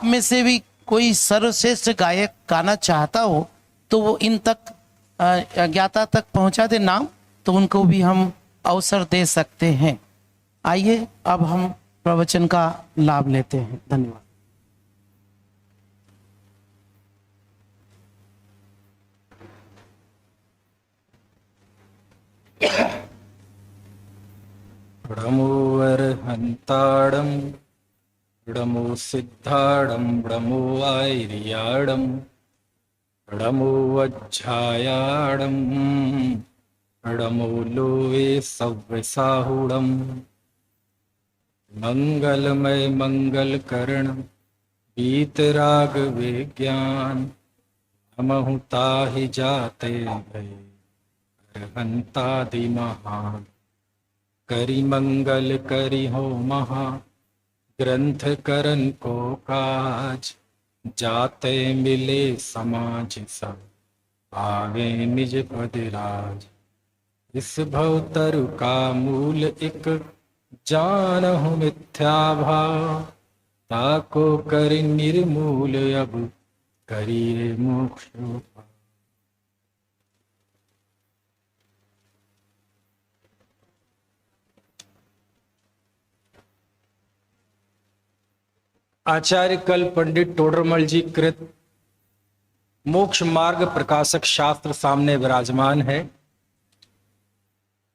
में से भी कोई सर्वश्रेष्ठ गायक गाना चाहता हो तो वो इन तक अज्ञाता तक पहुंचा दे नाम, तो उनको भी हम अवसर दे सकते हैं। आइए अब हम प्रवचन का लाभ लेते हैं। धन्यवाद। ब्रह्मो अर्हन्ताडं ब्रह्मो सिद्धाडं ब्रह्मो आयर्याडं ब्रह्मो वज्झायाडं ब्रह्मो लोवे सव्यसाहुडं मंगलमय मंगलकर्ण वीतराग विज्ञान हमहु ताहि जाते भय अर्हन्तादि महान करि मंगल करि हो महा ग्रंथ करन को काज जाते मिले समाज सब भावे निज पद राज। इस भवतरु का मूल एक जानहु मिथ्या भाव ताको करि निर्मूल अब करिए मोक्ष उपाय। आचार्य कल पंडित टोडरमल जी कृत मोक्ष मार्ग प्रकाशक शास्त्र सामने विराजमान है।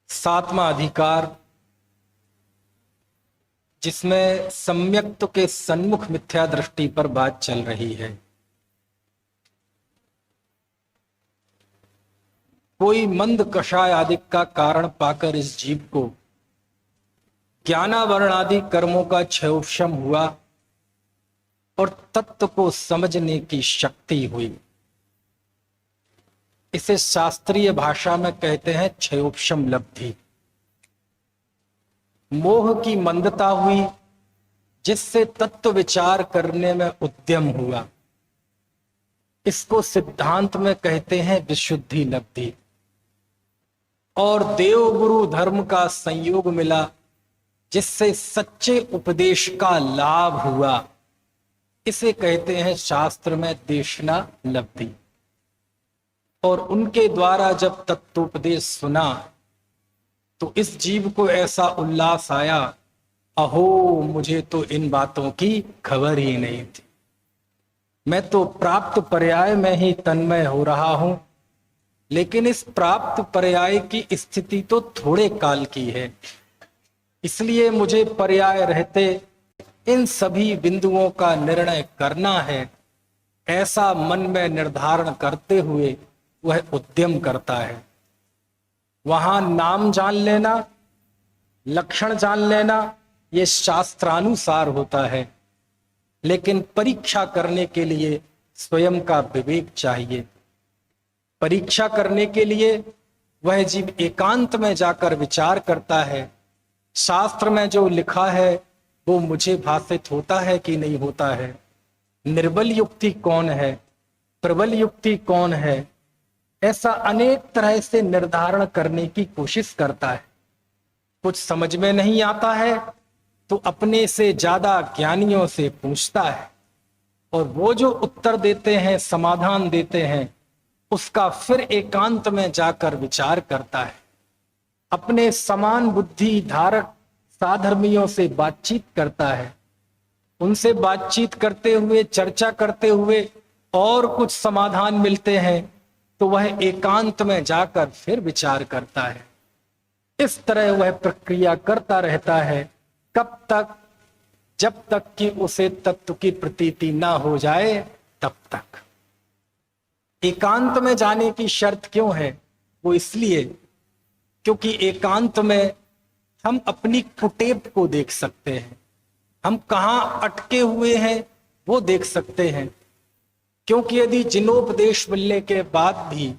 7वां अधिकार, जिसमें सम्यक्त के सन्मुख मिथ्या दृष्टि पर बात चल रही है। कोई मंद कषाय आदि का कारण पाकर इस जीव को ज्ञानावरण आदि कर्मों का क्षयोपशम हुआ और तत्व को समझने की शक्ति हुई। इसे शास्त्रीय भाषा में कहते हैं क्षयोपशम लब्धि। मोह की मंदता हुई जिससे तत्व विचार करने में उद्यम हुआ। इसको सिद्धांत में कहते हैं विशुद्धि लब्धि। और देव गुरु धर्म का संयोग मिला जिससे सच्चे उपदेश का लाभ हुआ। इसे कहते हैं शास्त्र में देशना लब्धि। और उनके द्वारा जब तत्वोपदेश सुना तो इस जीव को ऐसा उल्लास आया, अहो मुझे तो इन बातों की खबर ही नहीं थी। मैं तो प्राप्त पर्याय में ही तन्मय हो रहा हूं, लेकिन इस प्राप्त पर्याय की स्थिति तो थोड़े काल की है, इसलिए मुझे पर्याय रहते इन सभी बिंदुओं का निर्णय करना है। ऐसा मन में निर्धारण करते हुए वह उद्यम करता है। वहां नाम जान लेना, लक्षण जान लेना, यह शास्त्रानुसार होता है, लेकिन परीक्षा करने के लिए स्वयं का विवेक चाहिए। परीक्षा करने के लिए वह जीव एकांत में जाकर विचार करता है, शास्त्र में जो लिखा है वो मुझे भाषित होता है कि नहीं होता है, निर्बल युक्ति कौन है, प्रबल युक्ति कौन है। ऐसा अनेक तरह से निर्धारण करने की कोशिश करता है। कुछ समझ में नहीं आता है तो अपने से ज्यादा ज्ञानियों से पूछता है, और वो जो उत्तर देते हैं, समाधान देते हैं, उसका फिर एकांत में जाकर विचार करता है। अपने समान बुद्धि धारक साधर्मियों से बातचीत करता है। उनसे बातचीत करते हुए, चर्चा करते हुए और कुछ समाधान मिलते हैं तो वह एकांत में जाकर फिर विचार करता है। इस तरह वह प्रक्रिया करता रहता है। कब तक? जब तक कि उसे तत्व की प्रतीति ना हो जाए तब तक। एकांत में जाने की शर्त क्यों है? वो इसलिए क्योंकि एकांत में हम अपनी कुटेव को देख सकते हैं, हम कहां अटके हुए हैं वो देख सकते हैं। क्योंकि यदि जिनोपदेश मिलने के बाद भी,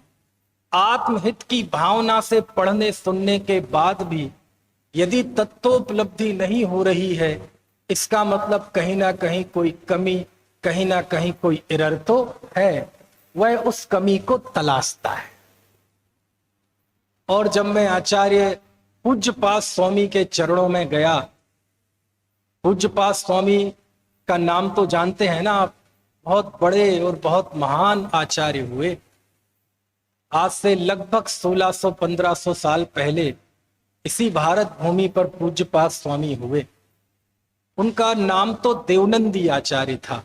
आत्महित की भावना से पढ़ने सुनने के बाद भी यदि तत्वोपलब्धि नहीं हो रही है, इसका मतलब कहीं ना कहीं कोई कमी, कहीं ना कहीं कोई एरर तो है। वह उस कमी को तलाशता है। और जब मैं आचार्य पूज्यपाद स्वामी के चरणों में गया, पूज्यपाद स्वामी का नाम तो जानते हैं ना आप, बहुत बड़े और बहुत महान आचार्य हुए। आज से लगभग 1600-1500 साल पहले इसी भारत भूमि पर पूज्यपाद स्वामी हुए। उनका नाम तो देवनंदी आचार्य था,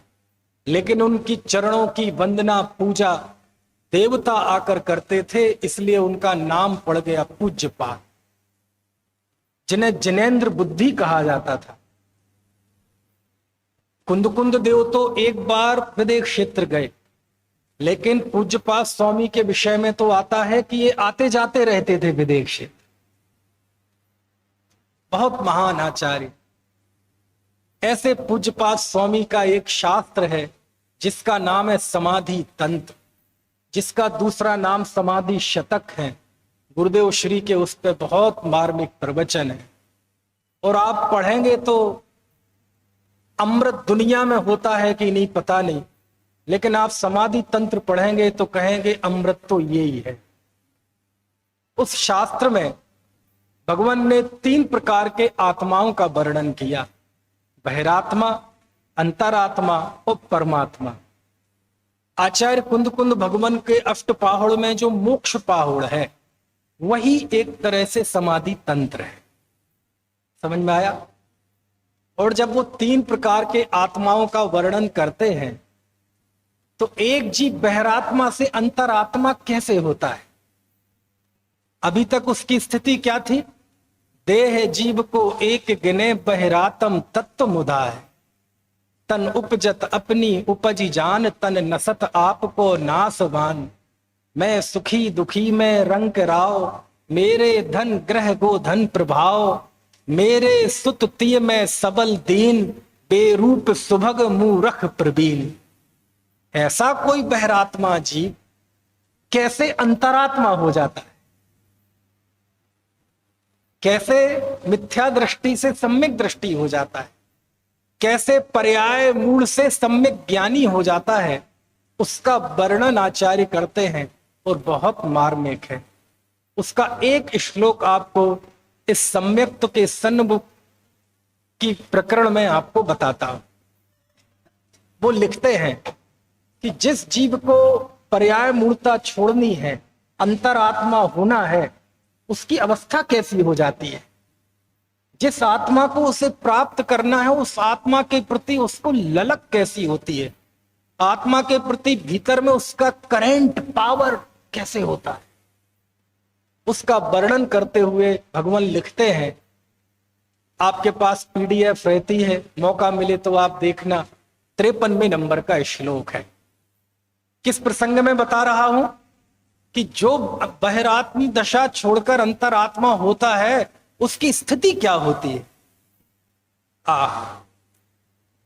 लेकिन उनकी चरणों की वंदना पूजा देवता आकर करते थे, इसलिए उनका नाम पड़ गया पूज्यपाद, जिन्हें जिनेंद्र बुद्धि कहा जाता था। कुंद देव तो एक बार विदेह क्षेत्र गए, लेकिन पूज्यपाद स्वामी के विषय में तो आता है कि ये आते जाते रहते थे विदेह क्षेत्र। बहुत महान आचार्य। ऐसे पूज्यपाद स्वामी का एक शास्त्र है जिसका नाम है समाधि तंत्र, जिसका दूसरा नाम समाधि शतक है। गुरुदेव श्री के उस पर बहुत मार्मिक प्रवचन है, और आप पढ़ेंगे तो अमृत दुनिया में होता है कि नहीं पता नहीं, लेकिन आप समाधि तंत्र पढ़ेंगे तो कहेंगे अमृत तो ये ही है। उस शास्त्र में भगवान ने 3 प्रकार के आत्माओं का वर्णन किया, बहिरात्मा, अंतरात्मा और परमात्मा। आचार्य कुंद भगवान के अष्टपाहुड़ में जो मोक्ष पाहुड़ है वही एक तरह से समाधि तंत्र है। समझ में आया? और जब वो 3 प्रकार के आत्माओं का वर्णन करते हैं तो एक जीव बहिरात्मा से अंतरात्मा कैसे होता है? अभी तक उसकी स्थिति क्या थी? देह जीव को एक गिने बहिरातम तत्व मुदा है, तन उपजत अपनी उपजी जान, तन नसत आप को नासवान। मैं सुखी दुखी में रंग राव, मेरे धन ग्रह गो धन प्रभाव। मेरे सुत तिय में सबल दीन, बेरूप सुभग मूरख प्रवीण। ऐसा कोई बहिरात्मा जीव कैसे अंतरात्मा हो जाता है? कैसे मिथ्या दृष्टि से सम्यक दृष्टि हो जाता है? कैसे पर्याय मूल से सम्यक ज्ञानी हो जाता है? उसका वर्णन आचार्य करते हैं और बहुत मार्मिक है। उसका एक श्लोक आपको इस सम्यक्त के सन्मुख की प्रकरण में आपको बताता हूं। वो लिखते हैं कि जिस जीव को पर्याय मूलता छोड़नी है, अंतरात्मा होना है, उसकी अवस्था कैसी हो जाती है? जिस आत्मा को उसे प्राप्त करना है उस आत्मा के प्रति उसको ललक कैसी होती है? आत्मा के प्रति भीतर में उसका करंट पावर कैसे होता है? उसका वर्णन करते हुए भगवान लिखते हैं, आपके पास पीडीएफ रहती है, मौका मिले तो आप देखना, 53वें नंबर का श्लोक है। किस प्रसंग में बता रहा हूं कि जो बहिरात्मी दशा छोड़कर अंतरात्मा होता है उसकी स्थिति क्या होती है?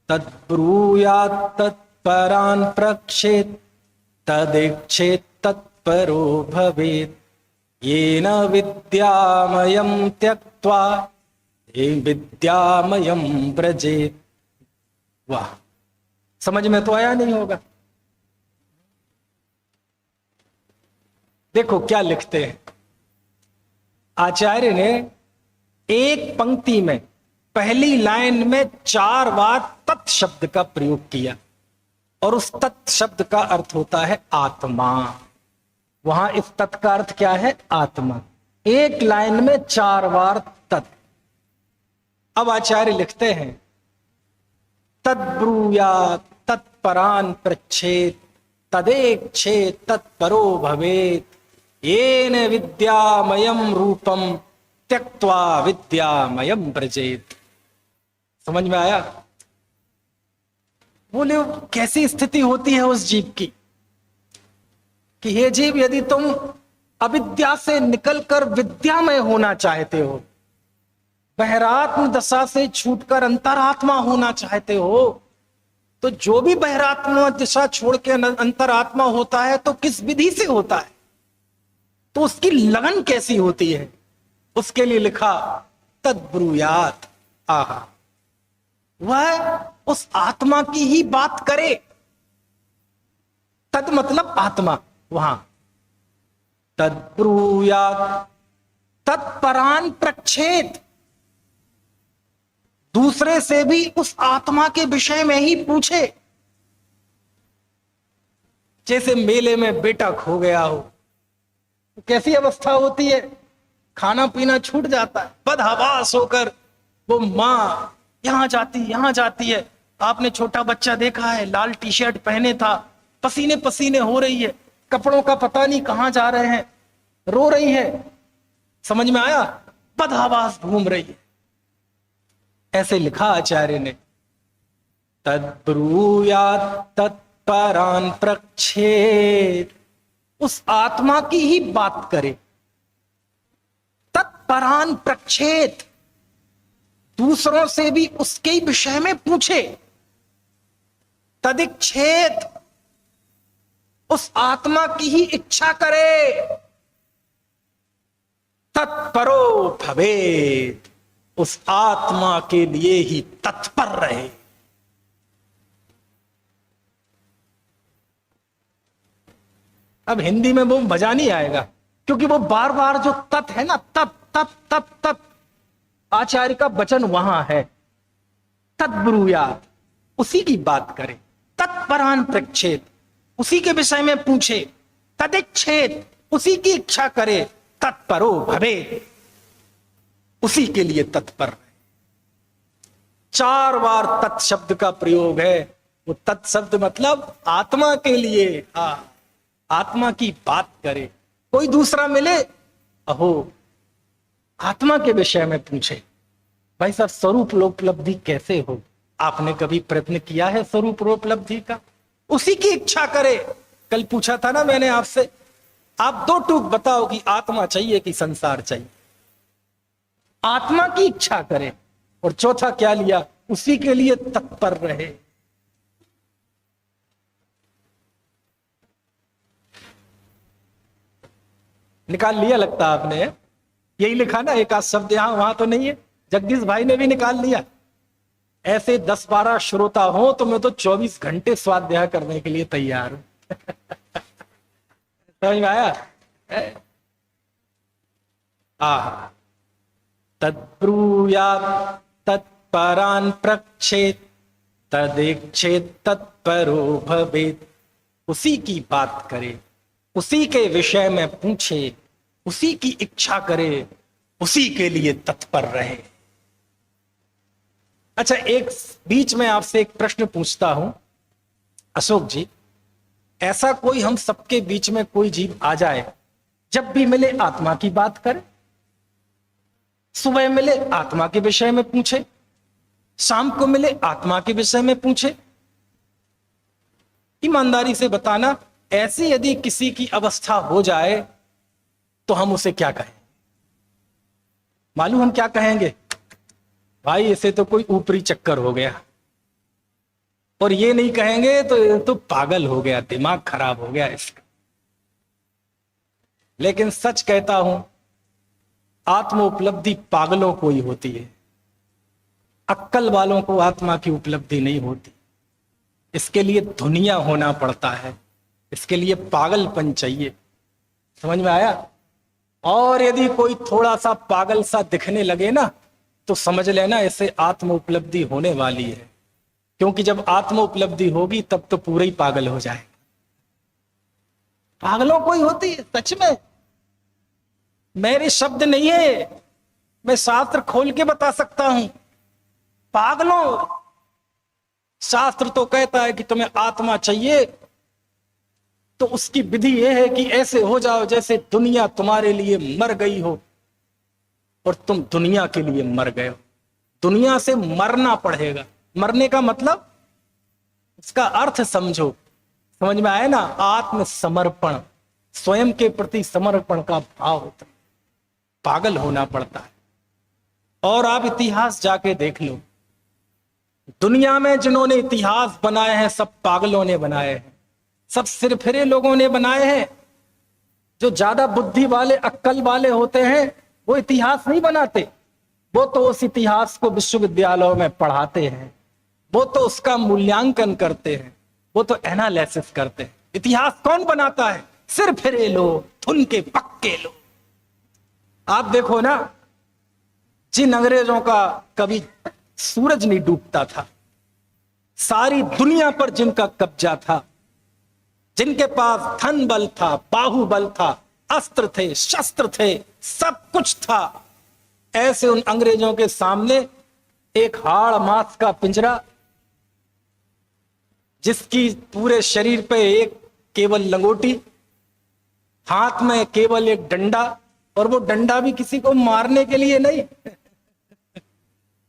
तद्ब्रूयात् तत्परान् प्रक्षेत्, तदेक्षेत् तत्परो भवेत्। येन विद्यामयं त्यक्त्वा ये विद्यामयं व्रजेत्। वाह, समझ में तो आया नहीं होगा। देखो क्या लिखते हैं आचार्य ने। एक पंक्ति में पहली लाइन में 4 बार तत् शब्द का प्रयोग किया, और उस तत् शब्द का अर्थ होता है आत्मा। वहां इस तत् का अर्थ क्या है? आत्मा। एक लाइन में 4 बार तत्। अब आचार्य लिखते हैं, तद्ब्रूयात् तत्परान् पृच्छेत्, तदेक्षेत् तत्परो भवेत्। येन विद्यामयं रूपम त्यक्त्वा विद्यामयं व्रजेत्। समझ में आया? बोले कैसी स्थिति होती है उस जीव की कि हे जीव, यदि तुम अविद्या से निकलकर विद्यामय होना चाहते हो, बहिरात्म दशा से छूटकर अंतरात्मा होना चाहते हो, तो जो भी बहिरात्मा दशा छोड़ के अंतरात्मा होता है तो किस विधि से होता है? तो उसकी लगन कैसी होती है? उसके लिए लिखा तद्ब्रूयात्। आहा, वह उस आत्मा की ही बात करे। तद मतलब आत्मा। वहां तद्ब्रूयात् तत्परान् प्रक्षेत्, दूसरे से भी उस आत्मा के विषय में ही पूछे। जैसे मेले में बेटा खो गया हो, तो कैसी अवस्था होती है, खाना पीना छूट जाता है, बदहवास होकर वो माँ यहां जाती है। आपने छोटा बच्चा देखा है, लाल टी शर्ट पहने था, पसीने पसीने हो रही है, कपड़ों का पता नहीं कहां जा रहे हैं, रो रही है, समझ में आया, बदहवास घूम रही है। ऐसे लिखा आचार्य ने, तद्ब्रूयात् तत्परान् प्रच्छेद, उस आत्मा की ही बात करे। तत्परान् प्रच्छेद, दूसरों से भी उसके ही विषय में पूछे। तदिच्छेद, उस आत्मा की ही इच्छा करे। तत्परो भवेत्, उस आत्मा के लिए ही तत्पर रहे। अब हिंदी में वो मजा नहीं आएगा, क्योंकि वो बार बार जो तत् है ना, तत् तत् तत् तत्, आचार्य का वचन वहां है। तद्ब्रूयात्, उसी की बात करे। तत्परान् प्रच्छेद, उसी के विषय में पूछे। तदिच्छेद, उसी की इच्छा करे। तत्परो भवेत्, उसी के लिए तत्पर रहे। 4 बार तत् शब्द का प्रयोग है। वो तत् शब्द मतलब आत्मा के लिए, आत्मा की बात करे। कोई दूसरा मिले, अहो आत्मा के विषय में पूछे। भाई साहब, स्वरूप उपलब्धि कैसे हो? आपने कभी प्रयत्न किया है स्वरूप उपलब्धि का? उसी की इच्छा करे। कल पूछा था ना मैंने आपसे, आप 2 टूक बताओ कि आत्मा चाहिए कि संसार चाहिए। आत्मा की इच्छा करे। और चौथा क्या लिया? उसी के लिए तत्पर रहे। निकाल लिया लगता आपने, यही लिखा ना, एक आध शब्द यहां वहां तो नहीं है। जगदीश भाई ने भी निकाल लिया। ऐसे 10-12 श्रोता हो तो मैं तो 24 घंटे स्वाध्याय करने के लिए तैयार हूं। समझ में आया? तद्ब्रूयात् तत्परान् प्रच्छेद, तदिच्छेद तत्परो भवेत्, उसी की बात करे, उसी के विषय में पूछे, उसी की इच्छा करे, उसी के लिए तत्पर रहे। अच्छा, एक बीच में आपसे एक प्रश्न पूछता हूं अशोक जी, ऐसा कोई हम सबके बीच में कोई जीव आ जाए, जब भी मिले आत्मा की बात करे, सुबह मिले आत्मा के विषय में पूछे, शाम को मिले आत्मा के विषय में पूछे? ईमानदारी से बताना, ऐसी यदि किसी की अवस्था हो जाए तो हम उसे क्या कहें? मालूम हम क्या कहेंगे? भाई इसे तो कोई ऊपरी चक्कर हो गया। और ये नहीं कहेंगे तो पागल हो गया, दिमाग खराब हो गया इसका। लेकिन सच कहता हूं, आत्म उपलब्धि पागलों को ही होती है, अक्कल वालों को आत्मा की उपलब्धि नहीं होती। इसके लिए दुनिया होना पड़ता है, इसके लिए पागलपन चाहिए। समझ में आया? और यदि कोई थोड़ा सा पागल सा दिखने लगे ना, तो समझ लेना इसे आत्म उपलब्धि होने वाली है। क्योंकि जब आत्म उपलब्धि होगी तब तो पूरे ही पागल हो जाए। पागलों को ही होती है, सच में, मेरे शब्द नहीं है, मैं शास्त्र खोल के बता सकता हूं। पागलों, शास्त्र तो कहता है कि तुम्हें आत्मा चाहिए तो उसकी विधि यह है कि ऐसे हो जाओ जैसे दुनिया तुम्हारे लिए मर गई हो और तुम दुनिया के लिए मर गए हो। दुनिया से मरना पड़ेगा। मरने का मतलब, इसका अर्थ समझो, समझ में आया ना? आत्मसमर्पण, स्वयं के प्रति समर्पण का भाव होता है। पागल होना पड़ता है। और आप इतिहास जाके देख लो, दुनिया में जिन्होंने इतिहास बनाए हैं सब पागलों ने बनाए हैं, सब सिरफिरे लोगों ने बनाए हैं। जो ज्यादा बुद्धि वाले, अक्कल वाले होते हैं वो इतिहास नहीं बनाते, वो तो उस इतिहास को विश्वविद्यालयों में पढ़ाते हैं, वो तो उसका मूल्यांकन करते हैं, वो तो एनालिसिस करते हैं। इतिहास कौन बनाता है? सिरफिरे लोग, थुन के पक्के लोग। आप देखो ना, जिन अंग्रेजों का कभी सूरज नहीं डूबता था। सारी दुनिया पर जिनका कब्जा था, जिनके पास धन बल था, बाहुबल था, अस्त्र थे, शस्त्र थे, सब कुछ था, ऐसे उन अंग्रेजों के सामने एक हाड़ मांस का पिंजरा, जिसकी पूरे शरीर पे एक केवल लंगोटी, हाथ में केवल एक डंडा, और वो डंडा भी किसी को मारने के लिए नहीं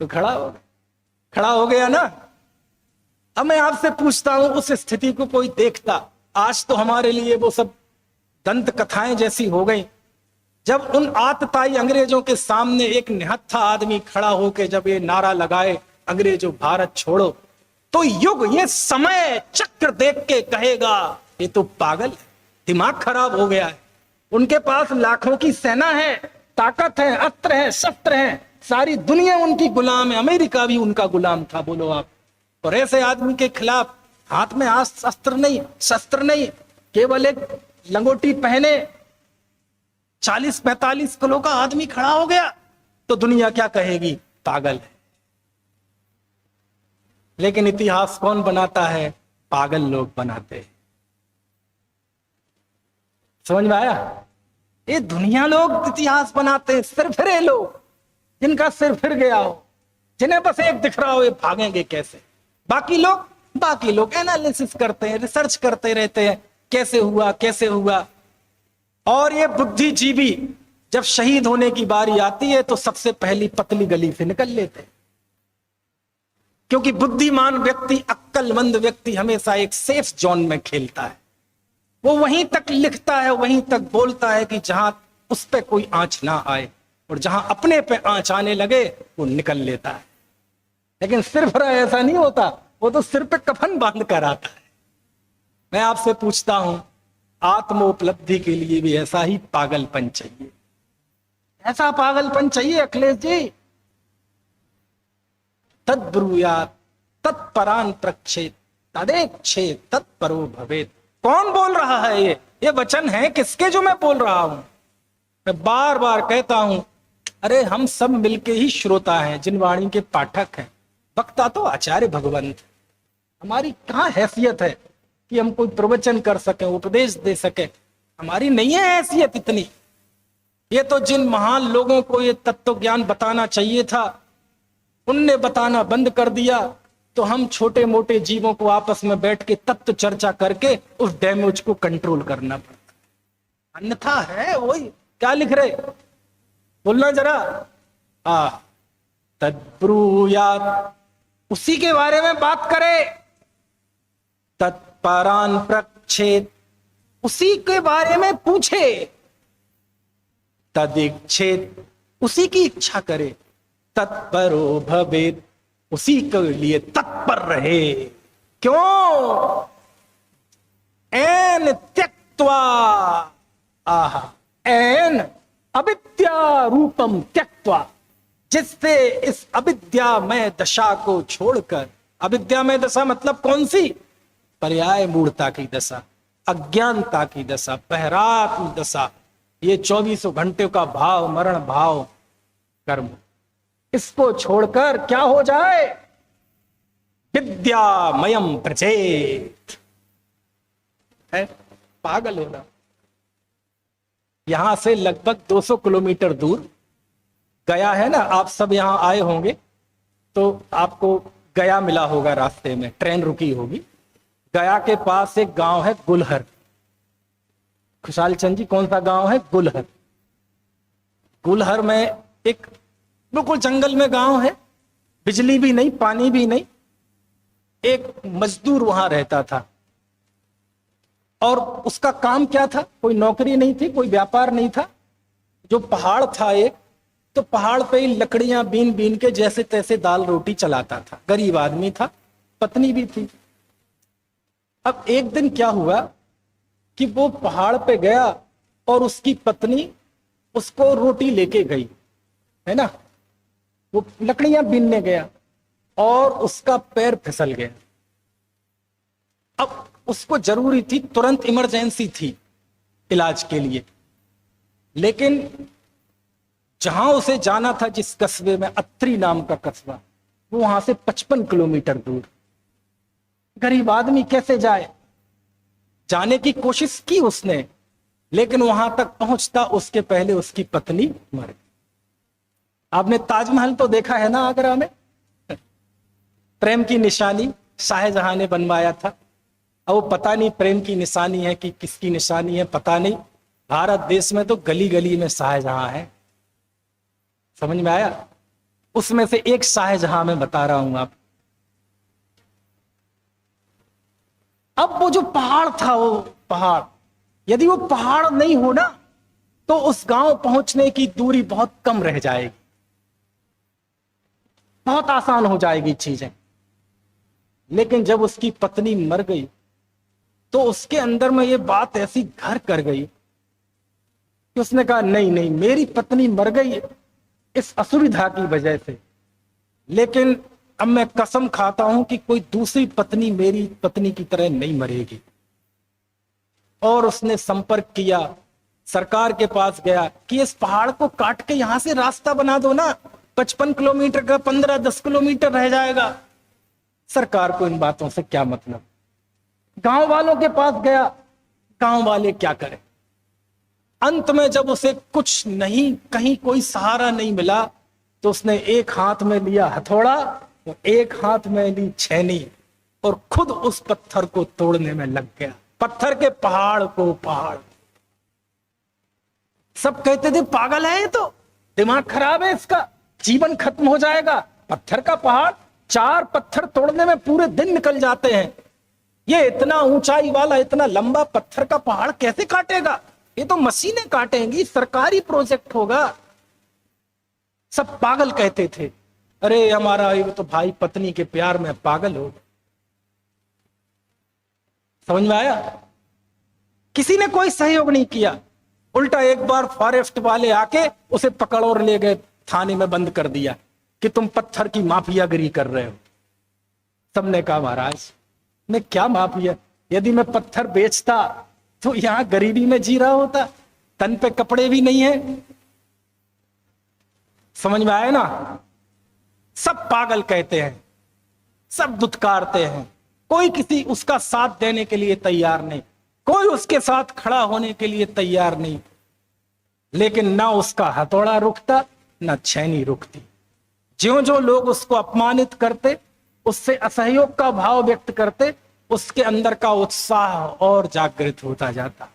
तो खड़ा हो गया ना। अब मैं आपसे पूछता हूं, उस स्थिति को कोई देखता? आज तो हमारे लिए वो सब दंत कथाएं जैसी हो गई। जब उन आतताई अंग्रेजों के सामने एक निहत्था आदमी खड़ा होकर जब ये नारा लगाए, अंग्रेजों भारत छोड़ो, तो युग ये समय चक्र देख के कहेगा ये तो पागल है, दिमाग खराब हो गया है। उनके पास लाखों की सेना है, ताकत है, अस्त्र है, शस्त्र है, सारी दुनिया उनकी गुलाम है, अमेरिका भी उनका गुलाम था, बोलो आप। और ऐसे आदमी के खिलाफ हाथ में अस्त्र नहीं, शस्त्र नहीं, केवल एक लंगोटी पहने 40-45 किलो का आदमी खड़ा हो गया, तो दुनिया क्या कहेगी? पागल है। लेकिन इतिहास कौन बनाता है? पागल लोग बनाते हैं। समझ में आया? ये दुनिया लोग इतिहास बनाते हैं, सिरफिरे लोग, जिनका सिर फिर गया हो, जिन्हें बस एक दिख रहा हो ये भागेंगे कैसे। बाकी लोग एनालिसिस करते हैं, रिसर्च करते रहते हैं, कैसे हुआ कैसे हुआ। और ये बुद्धिजीवी जब शहीद होने की बारी आती है तो सबसे पहली पतली गली से निकल लेते हैं, क्योंकि बुद्धिमान व्यक्ति, अक्लमंद व्यक्ति हमेशा एक सेफ जोन में खेलता है। वो वहीं तक लिखता है, वहीं तक बोलता है कि जहां उस पे कोई आंच ना आए, और जहां अपने पे आंच आने लगे वो निकल लेता है। लेकिन सिर्फ ऐसा नहीं होता, वो तो सिर पे कफन बांध कर आता है। मैं आपसे पूछता हूं, आत्मोपलब्धि के लिए भी ऐसा ही पागलपन चाहिए, ऐसा पागलपन चाहिए अखिलेश जी। तद्ब्रूयात् तत्परान प्रक्षेत तदेक्षेत तत्परो भवेत्। कौन बोल रहा है? ये वचन है किसके जो मैं बोल रहा हूं? मैं बार बार कहता हूं, अरे हम सब मिलके ही श्रोता हैं, जिन वाणी के पाठक हैं। वक्ता तो आचार्य भगवंत। हमारी कहां हैसियत है कि हम कोई प्रवचन कर सके, उपदेश दे सके? हमारी नहीं है हैसियत इतनी। ये तो जिन महान लोगों को ये तत्व ज्ञान बताना चाहिए था, उनने बताना बंद कर दिया, तो हम छोटे मोटे जीवों को आपस में बैठ के तत्व चर्चा करके उस डैमेज को कंट्रोल करना पड़ता। अन्यथा है वही, क्या लिख रहे, बोलना जरा। तद्ब्रूयात्, उसी के बारे में बात करे। तत्परान प्रक्षेत, उसी के बारे में पूछे। तदिच्छेत, उसी की इच्छा करे। तत्परो भवेत्, उसी के लिए तत्पर रहे। क्यों? एन त्यक्त्वा, एन अविद्या रूपम त्यक्त्वा, जिससे इस अविद्यामय दशा को छोड़कर, अविद्यामय दशा मतलब कौन सी? पर्याय मूढ़ता की दशा, अज्ञानता की दशा, बहरात्म दशा, ये 24 घंटे का भाव, मरण भाव, कर्म, इसको छोड़कर क्या हो जाए? विद्यामयम प्रचेत। है पागल होना। यहां से लगभग 200 किलोमीटर दूर गया है ना, आप सब यहां आए होंगे तो आपको गया मिला होगा, रास्ते में ट्रेन रुकी होगी। गया के पास एक गांव है गुलहर। खुशहाल चंद जी, कौन सा गांव है? गुलहर। गुलहर में एक बिल्कुल जंगल में गांव है, बिजली भी नहीं, पानी भी नहीं। एक मजदूर वहां रहता था, और उसका काम क्या था? कोई नौकरी नहीं थी, कोई व्यापार नहीं था। जो पहाड़ था एक, तो पहाड़ पे ही लकड़ियां बीन बीन के जैसे तैसे दाल रोटी चलाता था। गरीब आदमी था, पत्नी भी थी। अब एक दिन क्या हुआ कि वो पहाड़ पे गया और उसकी पत्नी उसको रोटी लेके गई, है ना। वो लकड़ियां बीनने गया और उसका पैर फिसल गया। अब उसको जरूरी थी, तुरंत इमरजेंसी थी इलाज के लिए, लेकिन जहां उसे जाना था, जिस कस्बे में, अत्री नाम का कस्बा, वो वहां से 55 किलोमीटर दूर। गरीब आदमी कैसे जाए? जाने की कोशिश की उसने, लेकिन वहां तक पहुंचता उसके पहले उसकी पत्नी मर गई। आपने ताजमहल तो देखा है ना आगरा में, प्रेम की निशानी शाहजहां ने बनवाया था। अब वो पता नहीं प्रेम की निशानी है कि किसकी निशानी है, पता नहीं। भारत देश में तो गली गली में शाहजहां है, समझ में आया? उसमें से एक शाहजहां मैं बता रहा हूं आप। अब वो जो पहाड़ था, वो पहाड़, यदि वो पहाड़ नहीं हो ना तो उस गांव पहुंचने की दूरी बहुत कम रह जाएगी, बहुत आसान हो जाएगी चीजें। लेकिन जब उसकी पत्नी मर गई तो उसके अंदर में ये बात ऐसी घर कर गई कि उसने कहा नहीं नहीं, मेरी पत्नी मर गई इस असुविधा की वजह से, लेकिन अब मैं कसम खाता हूं कि कोई दूसरी पत्नी मेरी पत्नी की तरह नहीं मरेगी। और उसने संपर्क किया, सरकार के पास गया कि इस पहाड़ को काट के यहां से रास्ता बना दो ना, 55 किलोमीटर का 15-10 किलोमीटर रह जाएगा। सरकार को इन बातों से क्या मतलब? गांव वालों के पास गया, गांव वाले क्या करें? अंत में जब उसे कुछ नहीं, कहीं कोई सहारा नहीं मिला, तो उसने एक हाथ में लिया हथौड़ा और एक हाथ में ली छेनी और खुद उस पत्थर को तोड़ने में लग गया। पत्थर के पहाड़ को पहाड़। सब कहते थे पागल है ये, तो दिमाग खराब है इसका, जीवन खत्म हो जाएगा। पत्थर का पहाड़, 4 पत्थर तोड़ने में पूरे दिन निकल जाते हैं। ये इतना ऊंचाई वाला, इतना लंबा पत्थर का पहाड़ कैसे काटेगा? ये तो मशीनें काटेंगी, सरकारी प्रोजेक्ट होगा। सब पागल कहते थे। अरे हमारा ये तो भाई पत्नी के प्यार में पागल हो। समझ में आया? किसी ने कोई सहयोग नहीं किया। उल्टा एक बार फॉरेस्ट वाले आके उसे पकड़ और ले गए, थाने में बंद कर दिया कि तुम पत्थर की माफियागिरी कर रहे हो। सबने कहा महाराज मैं क्या माफिया, यदि मैं पत्थर बेचता तो यहां गरीबी में जी रहा होता, तन पे कपड़े भी नहीं है। समझ में आया ना? सब पागल कहते हैं, सब दुत्कारते हैं, कोई किसी उसका साथ देने के लिए तैयार नहीं, कोई उसके साथ खड़ा होने के लिए तैयार नहीं। लेकिन ना उसका हथौड़ा रुकता, ना छेनी रुकती। ज्यों जो लोग उसको अपमानित करते, उससे असहयोग का भाव व्यक्त करते, उसके अंदर का उत्साह और जागृत होता जाता।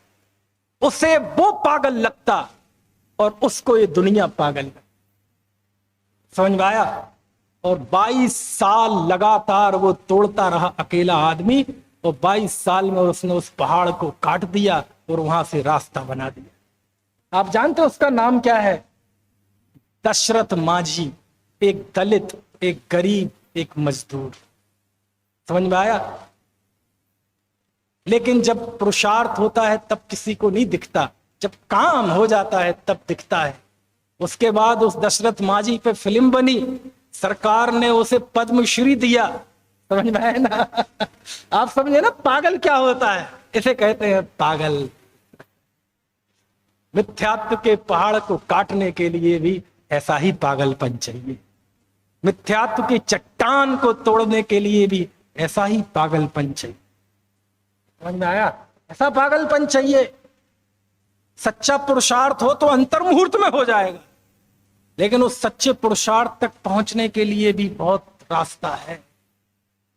उसे वो पागल लगता और उसको ये दुनिया पागल लगती। समझ में आया? और 22 साल लगातार वो तोड़ता रहा अकेला आदमी, और 22 साल में उसने उस पहाड़ को काट दिया और वहां से रास्ता बना दिया। आप जानते हो उसका नाम क्या है? दशरथ माझी। एक दलित, एक गरीब, एक मजदूर। समझ में आया? लेकिन जब पुरुषार्थ होता है तब किसी को नहीं दिखता, जब काम हो जाता है तब दिखता है। उसके बाद उस दशरथ माझी पे फिल्म बनी, सरकार ने उसे पद्मश्री दिया। समझ में आया ना? आप समझे ना पागल क्या होता है? इसे कहते हैं पागल। मिथ्यात्व के पहाड़ को काटने के लिए भी ऐसा ही पागलपन चाहिए। मिथ्यात्व की चट्टान को तोड़ने के लिए भी ऐसा ही पागलपन चाहिए। समझ में आया? ऐसा पागलपन चाहिए। सच्चा पुरुषार्थ हो तो अंतर्मुहूर्त में हो जाएगा, लेकिन उस सच्चे पुरुषार्थ तक पहुंचने के लिए भी बहुत रास्ता है।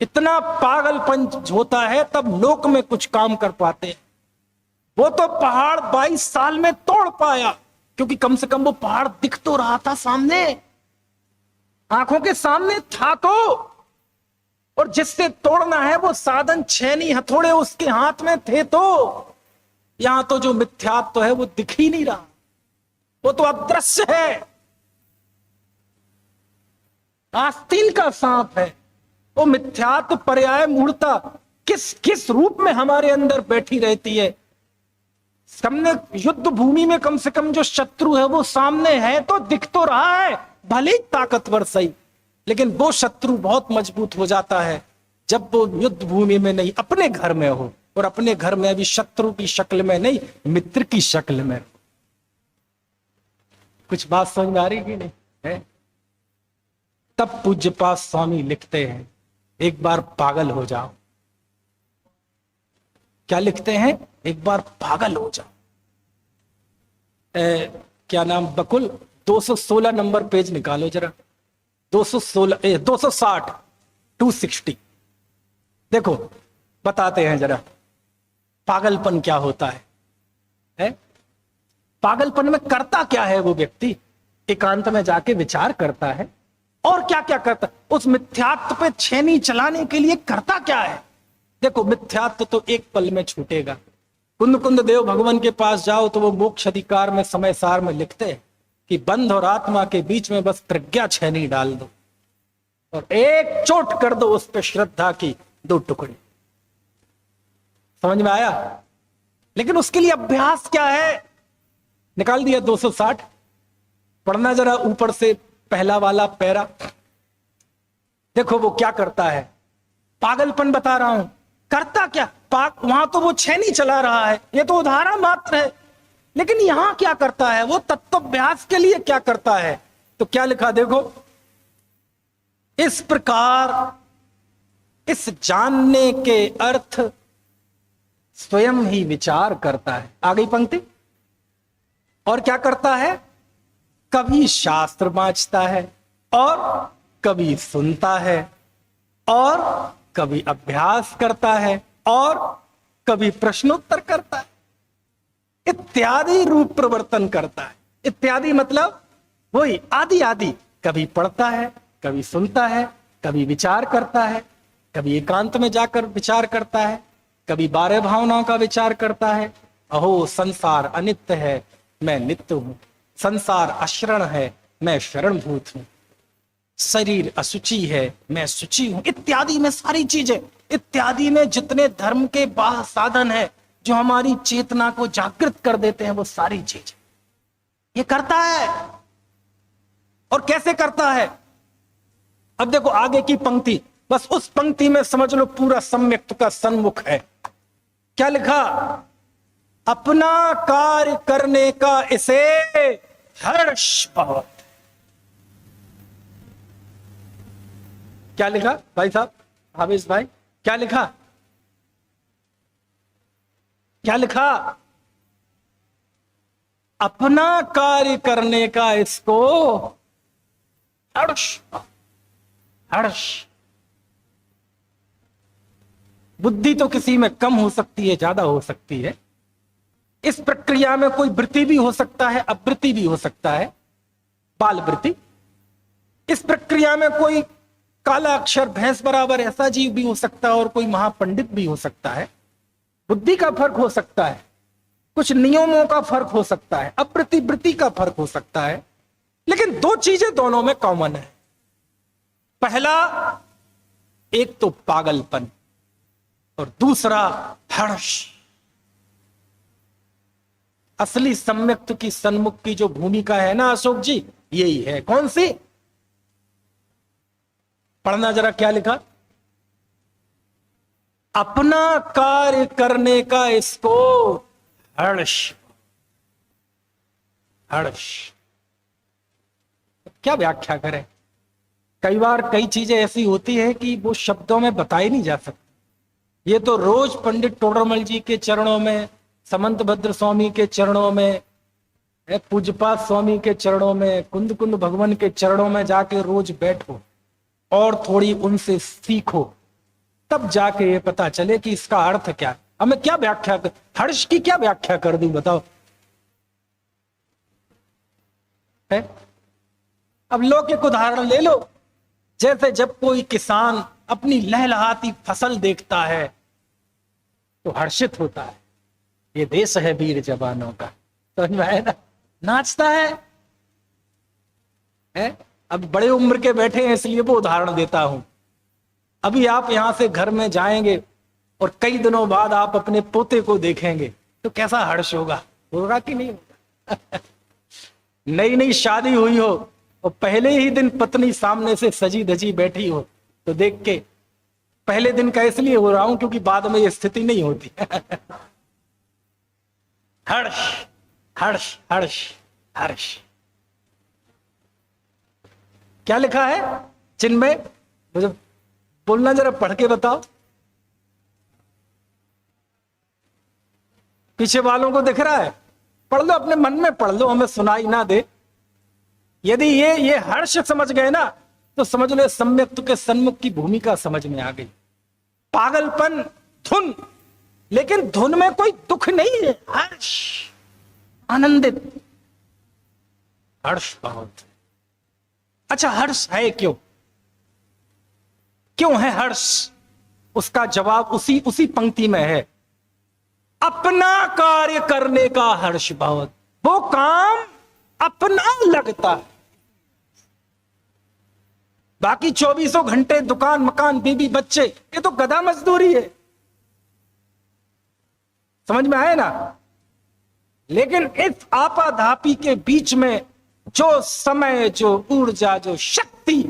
इतना पागलपन होता है तब लोक में कुछ काम कर पाते हैं। वो तो पहाड़ 22 साल में तोड़ पाया, क्योंकि कम से कम वो पहाड़ दिख तो रहा था सामने, आंखों के सामने था तो। और जिससे तोड़ना है वो साधन, छेनी, हथौड़े उसके हाथ में थे तो। यहां तो जो मिथ्यात्व है वो दिख ही नहीं रहा, वो तो अदृश्य है, आस्तीन का सांप है। वो मिथ्यात्व, पर्याय, मूढ़ता किस किस रूप में हमारे अंदर बैठी रहती है। सामने युद्ध भूमि में कम से कम जो शत्रु है वो सामने है तो दिख तो रहा है, भले ही ताकतवर सही, लेकिन वो शत्रु बहुत मजबूत हो जाता है जब वो युद्ध भूमि में नहीं, अपने घर में हो। और अपने घर में भी शत्रु की शक्ल में नहीं, मित्र की शक्ल में। कुछ बात समझ में आ रही कि नहीं है? तब पूज्यपाद स्वामी लिखते हैं, एक बार पागल हो जाओ। क्या लिखते हैं? एक बार पागल हो जाओ। क्या नाम, बकुल, 216 नंबर पेज निकालो जरा। 216 260 260। देखो बताते हैं जरा पागलपन क्या होता है? पागलपन में करता क्या है वो व्यक्ति? एकांत में जाके विचार करता है और क्या क्या करता, उस मिथ्यात्व पे छेनी चलाने के लिए करता क्या है? देखो मिथ्यात्व तो एक पल में छूटेगा। कुंद कुंद देव भगवान के पास जाओ तो वो मोक्ष अधिकार में समय सार में लिखते हैं कि बंध और आत्मा के बीच में बस प्रज्ञा छेनी डाल दो और एक चोट कर दो उस पे श्रद्धा की 2 टुकड़े। समझ में आया? लेकिन उसके लिए अभ्यास क्या है? निकाल दिया 260। पढ़ना जरा ऊपर से पहला वाला पैरा। देखो वो क्या करता है, पागलपन बता रहा हूं। करता क्या? वहां तो वो छेनी चला रहा है, ये तो उदाहरण मात्र है। लेकिन यहां क्या करता है? वो तत्वाभ्यास के लिए क्या करता है? तो क्या लिखा देखो, इस प्रकार इस जानने के अर्थ स्वयं ही विचार करता है। आ गई पंक्ति। और क्या करता है? कभी शास्त्र वांचता है और कभी सुनता है और कभी अभ्यास करता है और कभी प्रश्नोत्तर करता है, इत्यादि रूप प्रवर्तन करता है। इत्यादि मतलब वही आदि आदि। कभी पढ़ता है, कभी सुनता है, कभी विचार करता है, कभी एकांत में जाकर विचार करता है, कभी 12 भावनाओं का विचार करता है। अहो संसार अनित्य है, मैं नित्य हूं। संसार अशरण है, मैं शरणभूत हूं। शरीर असुचि है, मैं शुचि हूं। इत्यादि में सारी चीजें, इत्यादि में जितने धर्म के बाह्य साधन है जो हमारी चेतना को जागृत कर देते हैं, वो सारी चीजें ये करता है। और कैसे करता है? अब देखो आगे की पंक्ति, बस उस पंक्ति में समझ लो पूरा सम्यक्त का सन्मुख है। क्या लिखा? अपना कार्य करने का इसे हर्ष बहुत। क्या लिखा भाई साहब, हाफिज भाई? क्या लिखा? क्या लिखा? अपना कार्य करने का इसको हर्ष। हर्ष। बुद्धि तो किसी में कम हो सकती है, ज्यादा हो सकती है। इस प्रक्रिया में कोई वृत्ति भी हो सकता है, अवृत्ति भी हो सकता है, बाल वृत्ति। इस प्रक्रिया में कोई काला अक्षर भैंस बराबर ऐसा जीव भी हो सकता है और कोई महापंडित भी हो सकता है। बुद्धि का फर्क हो सकता है, कुछ नियमों का फर्क हो सकता है, अवृत्ति वृत्ति का फर्क हो सकता है। लेकिन 2 चीजें दोनों में कॉमन है। पहला, एक तो पागलपन और दूसरा हर्ष। असली सम्यक्त की सन्मुख की जो भूमिका है ना अशोक जी, यही है। कौन सी? पढ़ना जरा क्या लिखा। अपना कार्य करने का इसको हर्ष। हर्ष क्या व्याख्या करें? कई बार कई चीजें ऐसी होती है कि वो शब्दों में बताई नहीं जा सकती। ये तो रोज पंडित टोडरमल जी के चरणों में, समंत भद्र स्वामी के चरणों में, पूज्यपाद स्वामी के चरणों में, कुंद कुंद भगवान के चरणों में जाके रोज बैठो और थोड़ी उनसे सीखो, तब जाके ये पता चले कि इसका अर्थ क्या है। अब मैं क्या व्याख्या कर, हर्ष की क्या व्याख्या कर दूं बताओ? है? अब लौकिक उदाहरण ले लो। जैसे जब कोई किसान अपनी लहलहाती फसल देखता है तो हर्षित होता है, ये देश है वीर जवानों का। समझ में आया ना? नाचता है? अब बड़े उम्र के बैठे हैं इसलिए वो उदाहरण देता हूं। अभी आप यहां से घर में जाएंगे और कई दिनों बाद आप अपने पोते को देखेंगे तो कैसा हर्ष होगा? होगा कि नहीं होगा? नई नई शादी हुई हो और पहले ही दिन पत्नी सामने से सजी धजी बैठी हो तो देख के, पहले दिन का इसलिए हो रहा हूं क्योंकि बाद में ये स्थिति नहीं होती। हर्ष हर्ष हर्ष हर्ष। क्या लिखा है? चिन्मय मुझे बोलना जरा, पढ़ के बताओ। पीछे वालों को दिख रहा है? पढ़ लो, अपने मन में पढ़ लो, हमें सुनाई ना दे। यदि ये हर्ष समझ गए ना, तो समझ लो सम्यक्त के सन्मुख की भूमिका समझ में आ गई। पागलपन, धुन, लेकिन धुन में कोई दुख नहीं है, हर्ष, आनंदित, हर्ष बहुत। अच्छा, हर्ष है क्यों? क्यों है हर्ष? उसका जवाब उसी पंक्ति में है। अपना कार्य करने का हर्ष बहुत। वो काम अपना लगता है। बाकी 24 घंटे दुकान, मकान, बीबी, बच्चे, ये तो गधा मजदूरी है। समझ में आए ना? लेकिन इस आपाधापी के बीच में जो समय, जो ऊर्जा, जो शक्ति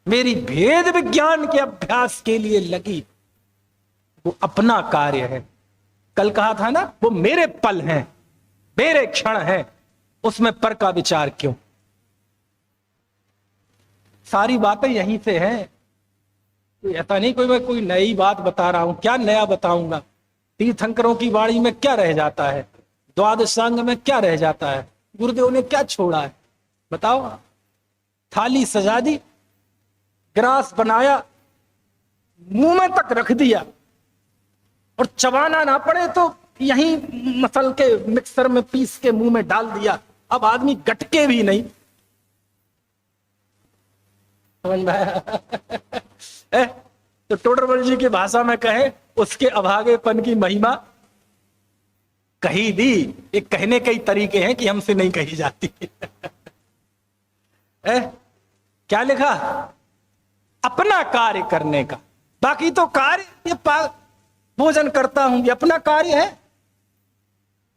मेरी भेद विज्ञान के अभ्यास के लिए लगी, वो अपना कार्य है। कल कहा था ना, वो मेरे पल हैं, मेरे क्षण हैं, उसमें पर का विचार क्यों? सारी बातें यहीं से हैं। ऐसा नहीं कोई मैं कोई नई बात बता रहा हूं। क्या नया बताऊंगा? तीर्थंकरों की वाणी में क्या रह जाता है? द्वादशांग में क्या रह जाता है? गुरुदेव ने क्या छोड़ा है? बताओ। थाली सजा दी, ग्रास बनाया, मुंह में तक रख दिया, और चबाना ना पड़े तो यहीं मसल के मिक्सर में पीस के मुंह में डाल दिया। अब आदमी गटके भी नहीं। समझ में आया? तो टोडरमल जी की भाषा में कहे, उसके अभागेपन की महिमा कही दी। ये कहने के तरीके हैं कि हमसे नहीं कही जाती। क्या लिखा? अपना कार्य करने का। बाकी तो कार्य, ये भोजन करता हूं, ये अपना कार्य है।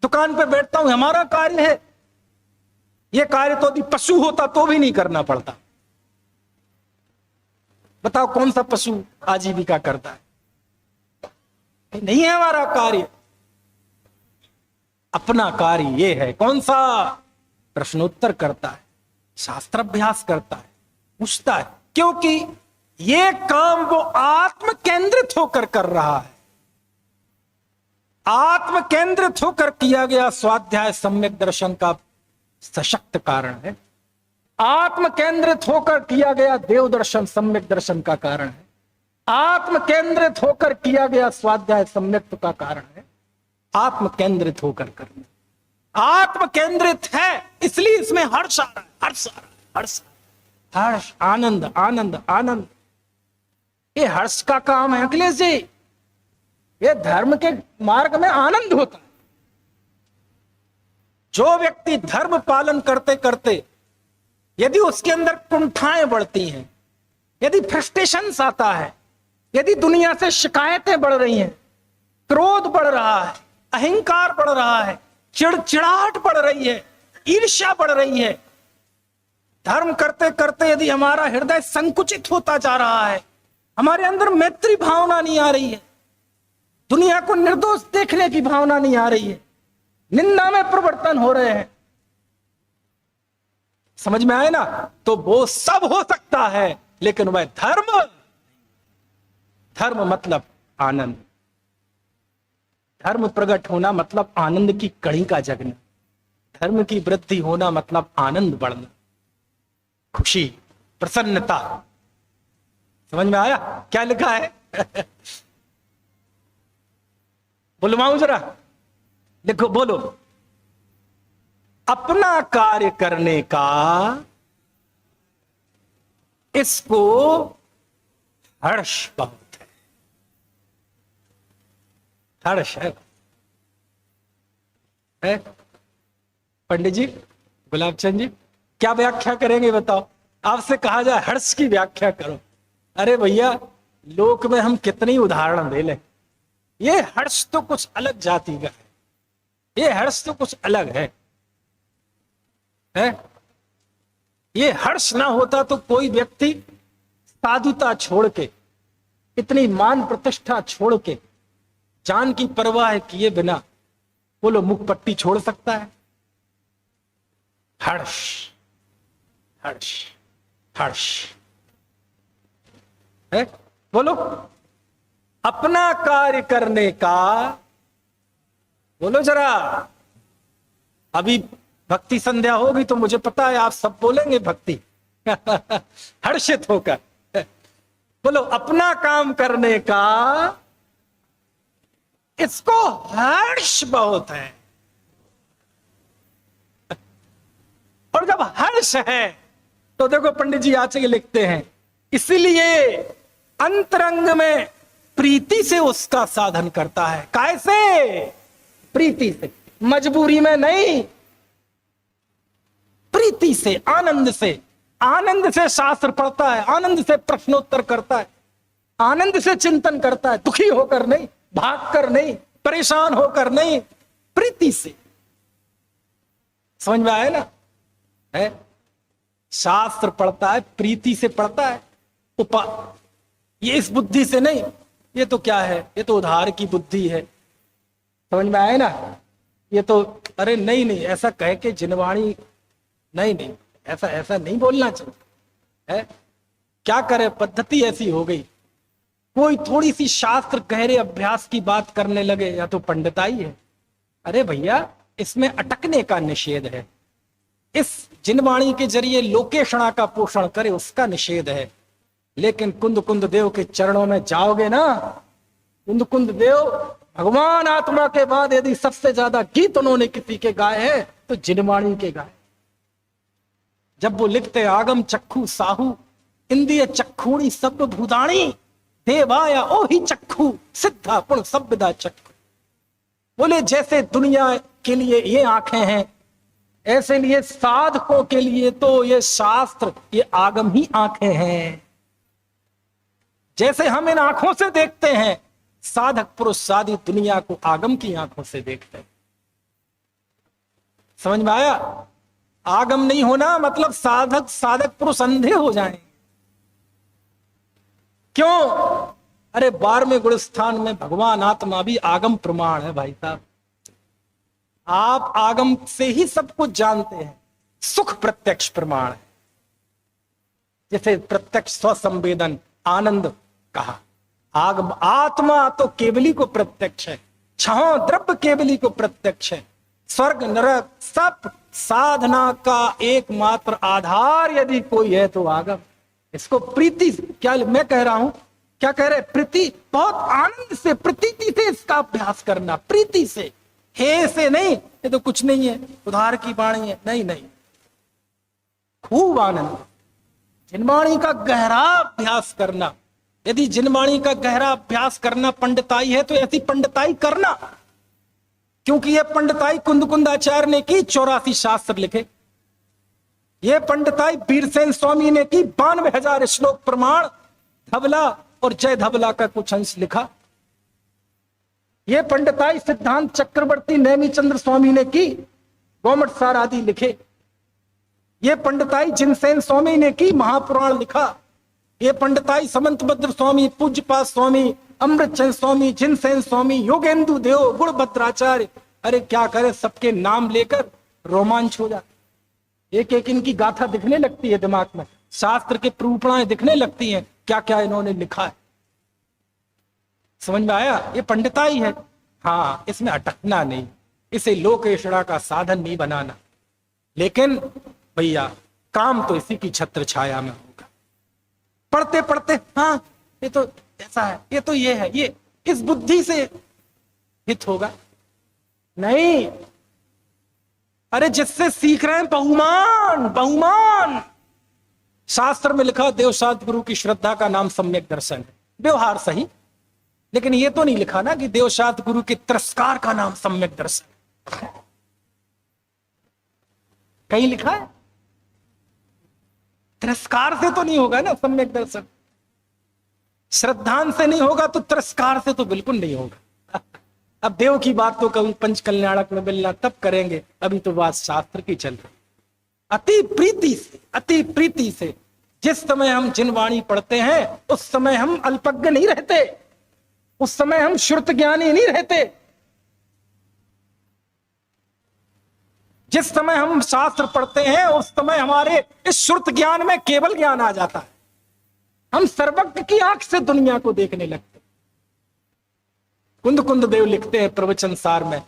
दुकान पे बैठता हूं, हमारा कार्य है। ये कार्य तो यदि पशु होता तो भी नहीं करना पड़ता। बताओ कौन सा पशु आजीविका करता है? नहीं है हमारा कार्य। अपना कार्य ये है। कौन सा? प्रश्नोत्तर करता है, शास्त्राभ्यास करता है, पूछता है, क्योंकि ये काम वो आत्म केंद्रित होकर कर रहा है। आत्म केंद्रित होकर किया गया स्वाध्याय सम्यक दर्शन का सशक्त कारण है। आत्म केंद्रित होकर किया गया देव दर्शन सम्यक दर्शन का कारण है। आत्म केंद्रित होकर किया गया स्वाध्याय सम्यक का कारण है। आत्म केंद्रित होकर करना। आत्म केंद्रित है, इसलिए इसमें हर्ष आ रहा है, हर्ष आ रहा है, हर्ष, हर्ष, आनंद, आनंद, आनंद। ये हर्ष का काम है अखिलेश जी। ये धर्म के मार्ग में आनंद होता है। जो व्यक्ति धर्म पालन करते करते यदि उसके अंदर कुंठाएं बढ़ती हैं, यदि फ्रस्ट्रेशंस आता है, यदि दुनिया से शिकायतें बढ़ रही हैं, क्रोध बढ़ रहा है, अहंकार बढ़ रहा है, चिड़चिड़ाहट बढ़ रही है, ईर्ष्या बढ़ रही है, धर्म करते करते यदि हमारा हृदय संकुचित होता जा रहा है, हमारे अंदर मैत्री भावना नहीं आ रही है, दुनिया को निर्दोष देखने की भावना नहीं आ रही है, निंदा में परिवर्तन हो रहे हैं, समझ में आए ना? तो वो सब हो सकता है, लेकिन वह धर्म, धर्म मतलब आनंद। धर्म प्रकट होना मतलब आनंद की कड़ी का जगना। धर्म की वृद्धि होना मतलब आनंद बढ़ना, खुशी, प्रसन्नता। समझ में आया क्या लिखा है? बुलवाऊं जरा, लिखो, बोलो। अपना कार्य करने का इसको हर्ष बहुत है, हर्ष है। पंडित जी, गुलाब चंद जी, क्या व्याख्या करेंगे बताओ? आपसे कहा जाए हर्ष की व्याख्या करो, अरे भैया लोक में हम कितनी उदाहरण दे लें। ये हर्ष तो कुछ अलग जाति का है, ये हर्ष तो कुछ अलग है। ये हर्ष ना होता तो कोई व्यक्ति साधुता छोड़ के, इतनी मान प्रतिष्ठा छोड़ के, जान की परवाह किए बिना बोलो मुख पट्टी छोड़ सकता है? हर्ष, हर्ष। हर्ष है। बोलो, अपना कार्य करने का, बोलो जरा। अभी भक्ति संध्या होगी तो मुझे पता है आप सब बोलेंगे भक्ति हर्षित होकर। बोलो, अपना काम करने का इसको हर्ष बहुत है। और जब हर्ष है तो देखो पंडित जी आगे लिखते हैं, इसलिए अंतरंग में प्रीति से उसका साधन करता है। कैसे? प्रीति से, मजबूरी में नहीं, प्रीति से, आनंद से। आनंद से शास्त्र पढ़ता है, आनंद से प्रश्नोत्तर करता है, आनंद से चिंतन करता है, दुखी होकर नहीं, भागकर नहीं, परेशान होकर नहीं, प्रीति से। समझ में आया ना? है, शास्त्र पढ़ता है, प्रीति से पढ़ता है, ये इस बुद्धि से नहीं, ये तो क्या है, ये तो उधार की बुद्धि है। समझ में आया ना? ये तो अरे नहीं नहीं, ऐसा कह के जिनवाणी नहीं नहीं, ऐसा ऐसा नहीं बोलना चाहिए है। क्या करे, पद्धति ऐसी हो गई। कोई थोड़ी सी शास्त्र गहरे अभ्यास की बात करने लगे या तो पंडिताई है। अरे भैया, इसमें अटकने का निषेध है। इस जिनवाणी के जरिए लोकेशणा का पोषण करे उसका निषेध है। लेकिन कुंद कुंद देव के चरणों में जाओगे ना, कुंद कुंद देव भगवान आत्मा के बाद यदि सबसे ज्यादा गीत उन्होंने किसी के गाए हैं तो जिनवाणी के गाए। जब वो लिखते आगम चक्षु साहू इंद्रिय चक्षुणी सब भूदाणी देवाया ओहि चक्षु सिद्धा पुण सभ्यदा चक्षु। बोले जैसे दुनिया के लिए ये आंखें हैं, ऐसे लिए साधकों के लिए तो ये शास्त्र, ये आगम ही आंखें हैं। जैसे हम इन आंखों से देखते हैं, साधक पुरुष सारी दुनिया को आगम की आंखों से देखते हैं। समझ में आया? आगम नहीं होना मतलब साधक पुरुष अंधे हो जाएं। क्यों? अरे 12वें गुणस्थान में भगवान आत्मा भी आगम प्रमाण है भाई साहब। आप आगम से ही सब कुछ जानते हैं। सुख प्रत्यक्ष प्रमाण है। जैसे प्रत्यक्ष स्वसंवेदन आनंद कहा, आगम आत्मा तो केवली को प्रत्यक्ष है, छह द्रव्य केवली को प्रत्यक्ष है। स्वर्ग नरक सब साधना का एकमात्र आधार यदि कोई है तो आगम। इसको प्रीति, क्या मैं कह रहा हूं, क्या कह रहे? प्रीति, बहुत आनंद से, प्रीति से इसका अभ्यास करना, प्रीति से, हे से नहीं, ये तो कुछ नहीं है, उधार की वाणी है, नहीं नहीं, खूब आनंद। जिनवाणी का गहरा अभ्यास करना। यदि जिनवाणी का गहरा अभ्यास करना पंडिताई है तो ऐसी पंडिताई करना, क्योंकि यह पंडिताई कुंद कुंदाचार्य ने की, 84 शास्त्र लिखे। यह पंडिताई वीरसेन स्वामी ने की, 92,000 श्लोक प्रमाण, धबला और जय धबला का कुछ अंश लिखा। यह पंडिताई सिद्धांत चक्रवर्ती नेमीचंद्र स्वामी ने की, गोमट सार आदि लिखे। यह पंडिताई जिनसेन स्वामी ने की, महापुराण लिखा। यह पंडिताई समंतभद्र स्वामी, पूज्यपाद स्वामी, अमृतचंद स्वामी, जिनसेन स्वामी, योगेंदु देव, गुणभद्राचार्य, अरे क्या करे, सबके नाम लेकर रोमांच हो जाता। एक एक इनकी गाथा दिखने लगती है दिमाग में, शास्त्र के प्रूपणाएं दिखने लगती हैं, क्या क्या इन्होंने लिखा है। समझ में आया? ये पंडिताई है। हाँ, इसमें अटकना नहीं, इसे लोकेशड़ा का साधन नहीं बनाना। लेकिन भैया काम तो इसी की छत्र छाया में होगा। पढ़ते पढ़ते हाँ ये तो ऐसा है, ये तो ये है, ये इस बुद्धि से हित होगा नहीं। अरे जिससे सीख रहे हैं बहुमान, बहुमान। शास्त्र में लिखा देवशास्त्र गुरु की श्रद्धा का नाम सम्यक दर्शन है, व्यवहार सही, लेकिन ये तो नहीं लिखा ना कि देवशास्त्र गुरु के तिरस्कार का नाम सम्यक दर्शन। कहीं लिखा है? तिरस्कार से तो नहीं होगा ना सम्यक दर्शन। श्रद्धान से नहीं होगा तो तिरस्कार से तो बिल्कुल नहीं होगा। अब देव की बात तो कभी पंच कल्याणक में मिलना तब करेंगे, अभी तो बात शास्त्र की चल रही। अति प्रीति से, अति प्रीति से जिस समय हम जिनवाणी पढ़ते हैं उस समय हम अल्पज्ञ नहीं रहते, उस समय हम श्रुत ज्ञानी नहीं रहते। जिस समय हम शास्त्र पढ़ते हैं उस समय हमारे इस श्रुत ज्ञान में केवल ज्ञान आ जाता है, हम सर्वज्ञ की आंख से दुनिया को देखने लगते। कुंद कुंद देव लिखते हैं प्रवचन सार में,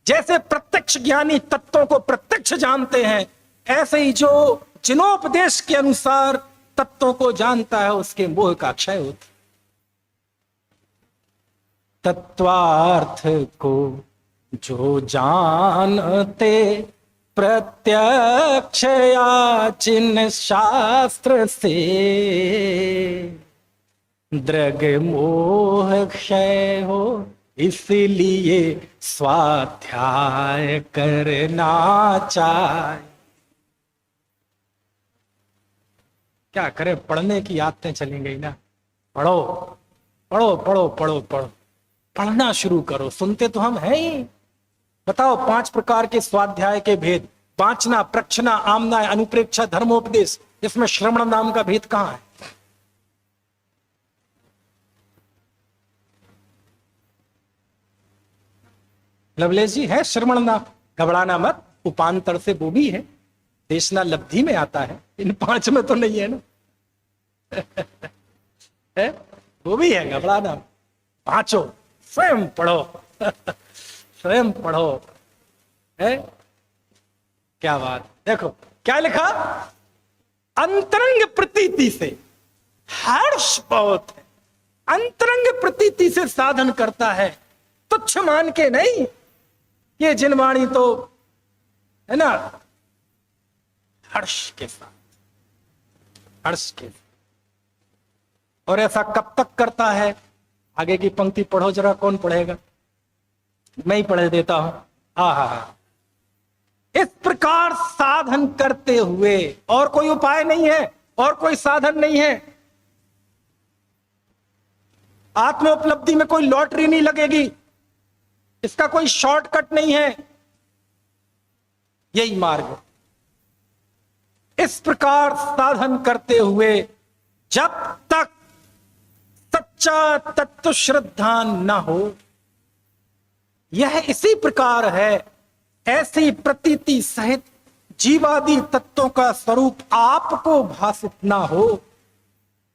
जैसे प्रत्यक्ष ज्ञानी तत्वों को प्रत्यक्ष जानते हैं, ऐसे ही जो जिनोपदेश के अनुसार तत्वों को जानता है उसके मोह का क्षय होता। तत्वार्थ को जो जानते प्रत्यक्ष या जिन शास्त्र से, द्रग मोह क्षय हो इसलिए स्वाध्याय करना चाहिए। क्या करें, पढ़ने की आदतें चली गई ना। पढ़ो पढ़ो पढ़ो पढ़ो पढ़ो, पढ़ना शुरू करो। सुनते तो हम हैं ही। बताओ 5 प्रकार के स्वाध्याय के भेद, वांछना, प्रक्षना, आमना, अनुप्रेक्षा, धर्मोपदेश, इसमें श्रवण नाम का भेद कहां है? लवलेश जी है श्रवण नाम, घबराना मत, उपांतर से वो भी है, देशना लब्धि में आता है, इन 5 में तो नहीं है ना। है? वो भी है, घबराना। 5 स्वयं पढ़ो। स्वयं पढ़ो। है? क्या बात। देखो क्या लिखा, अंतरंग प्रतीति से हर्ष बहुत है। अंतरंग प्रतीति से साधन करता है, तुच्छ मान के नहीं। ये जिनवाणी तो है ना, हर्ष के साथ, हर्ष के साथ। और ऐसा कब तक करता है? आगे की पंक्ति पढ़ो जरा, कौन पढ़ेगा? मैं ही पढ़ देता हूं। हा, इस प्रकार साधन करते हुए, और कोई उपाय नहीं है, और कोई साधन नहीं है। आत्म उपलब्धि में कोई लॉटरी नहीं लगेगी, इसका कोई शॉर्टकट नहीं है, यही मार्ग है। इस प्रकार साधन करते हुए जब तक सच्चा तत्व श्रद्धा न हो, यह इसी प्रकार है, ऐसी प्रतीति सहित जीवादि तत्वों का स्वरूप आपको भासित ना हो।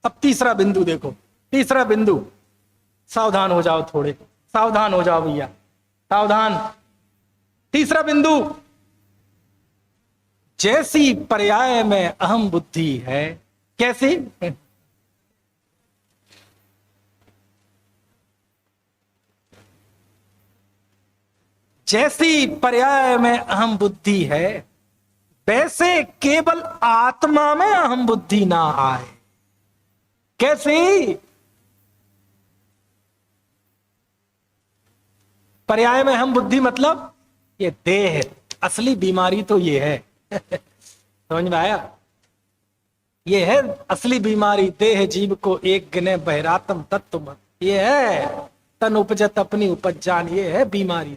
अब तीसरा बिंदु देखो, तीसरा बिंदु, सावधान हो जाओ, थोड़े सावधान हो जाओ भैया, सावधान। तीसरा बिंदु, जैसी पर्याय में अहम बुद्धि है, कैसी? जैसी पर्याय में अहम बुद्धि है, वैसे केवल आत्मा में अहम बुद्धि ना आए। कैसी? पर्याय में अहम बुद्धि मतलब ये देह, असली बीमारी तो ये है। समझ में आया? ये है असली बीमारी, देह जीव को एक गिने बहिरातम तत्व मत, ये है तन उपजत अपनी उपज जान, ये है बीमारी।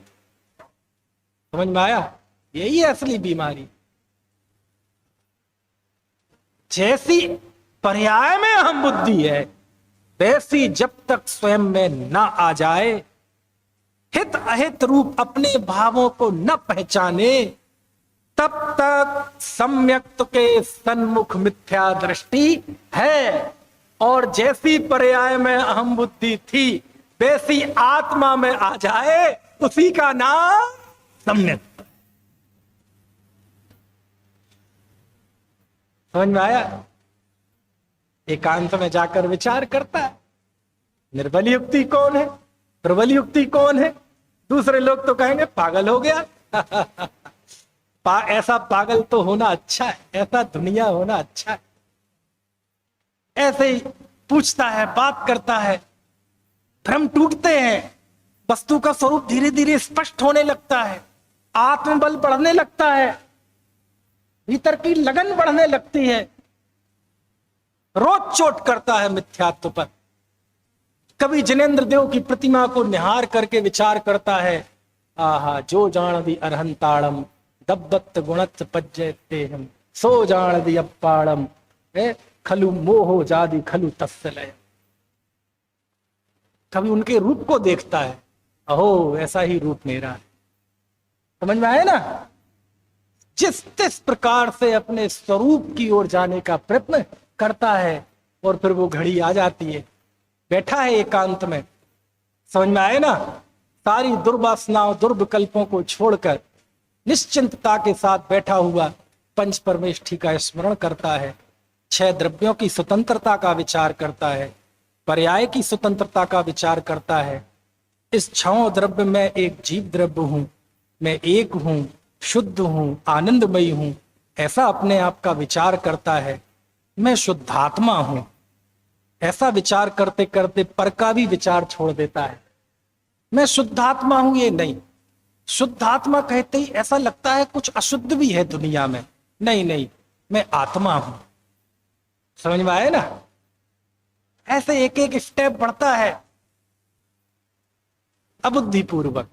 समझ में आया? यही है असली बीमारी। जैसी पर्याय में अहम बुद्धि है, वैसी जब तक स्वयं में न आ जाए, हित अहित रूप अपने भावों को न पहचाने, तब तक सम्यक्त के सन्मुख मिथ्या दृष्टि है। और जैसी पर्याय में अहम बुद्धि थी, वैसी आत्मा में आ जाए, उसी का नाम सम्यक। समझ में आया? एकांत में जाकर विचार करता है, निर्बल युक्ति कौन है, प्रबल युक्ति कौन है। दूसरे लोग तो कहेंगे पागल हो गया। ऐसा पागल तो होना अच्छा है, ऐसा दुनिया होना अच्छा है। ऐसे ही पूछता है, बात करता है, भ्रम टूटते हैं, वस्तु का स्वरूप धीरे धीरे स्पष्ट होने लगता है, आत्मबल बढ़ने लगता है, भीतर की लगन बढ़ने लगती है। रोज चोट करता है मिथ्यात्व पर। कभी जिनेंद्र देव की प्रतिमा को निहार करके विचार करता है, आहा जो जान दी अरहंताड़म दब्बत गुणत पज्जते हम सो जान दी अप्पाड़म खलु मोहो जादी खलु तस्सलय। कभी उनके रूप को देखता है, अहो ऐसा ही रूप मेरा है। समझ में आया ना? जिस तिस प्रकार से अपने स्वरूप की ओर जाने का प्रयत्न करता है और फिर वो घड़ी आ जाती है, बैठा है एकांत में, समझ में आए ना, सारी दुर्वासनाओं दुर्विकल्पों को छोड़कर निश्चिंतता के साथ बैठा हुआ पंच परमेष्ठी का स्मरण करता है, 6 द्रव्यों की स्वतंत्रता का विचार करता है, पर्याय की स्वतंत्रता का विचार करता है। इस 6 द्रव्य में एक जीव द्रव्य हूं, मैं एक हूं, शुद्ध हूं, आनंदमयी हूं, ऐसा अपने आप का विचार करता है। मैं शुद्धात्मा हूं, ऐसा विचार करते करते पर का भी विचार छोड़ देता है। मैं शुद्धात्मा हूं ये नहीं, शुद्धात्मा कहते ही ऐसा लगता है कुछ अशुद्ध भी है दुनिया में। नहीं नहीं, मैं आत्मा हूं। समझ में आए ना? ऐसे एक एक स्टेप बढ़ता है अबुद्धिपूर्वक।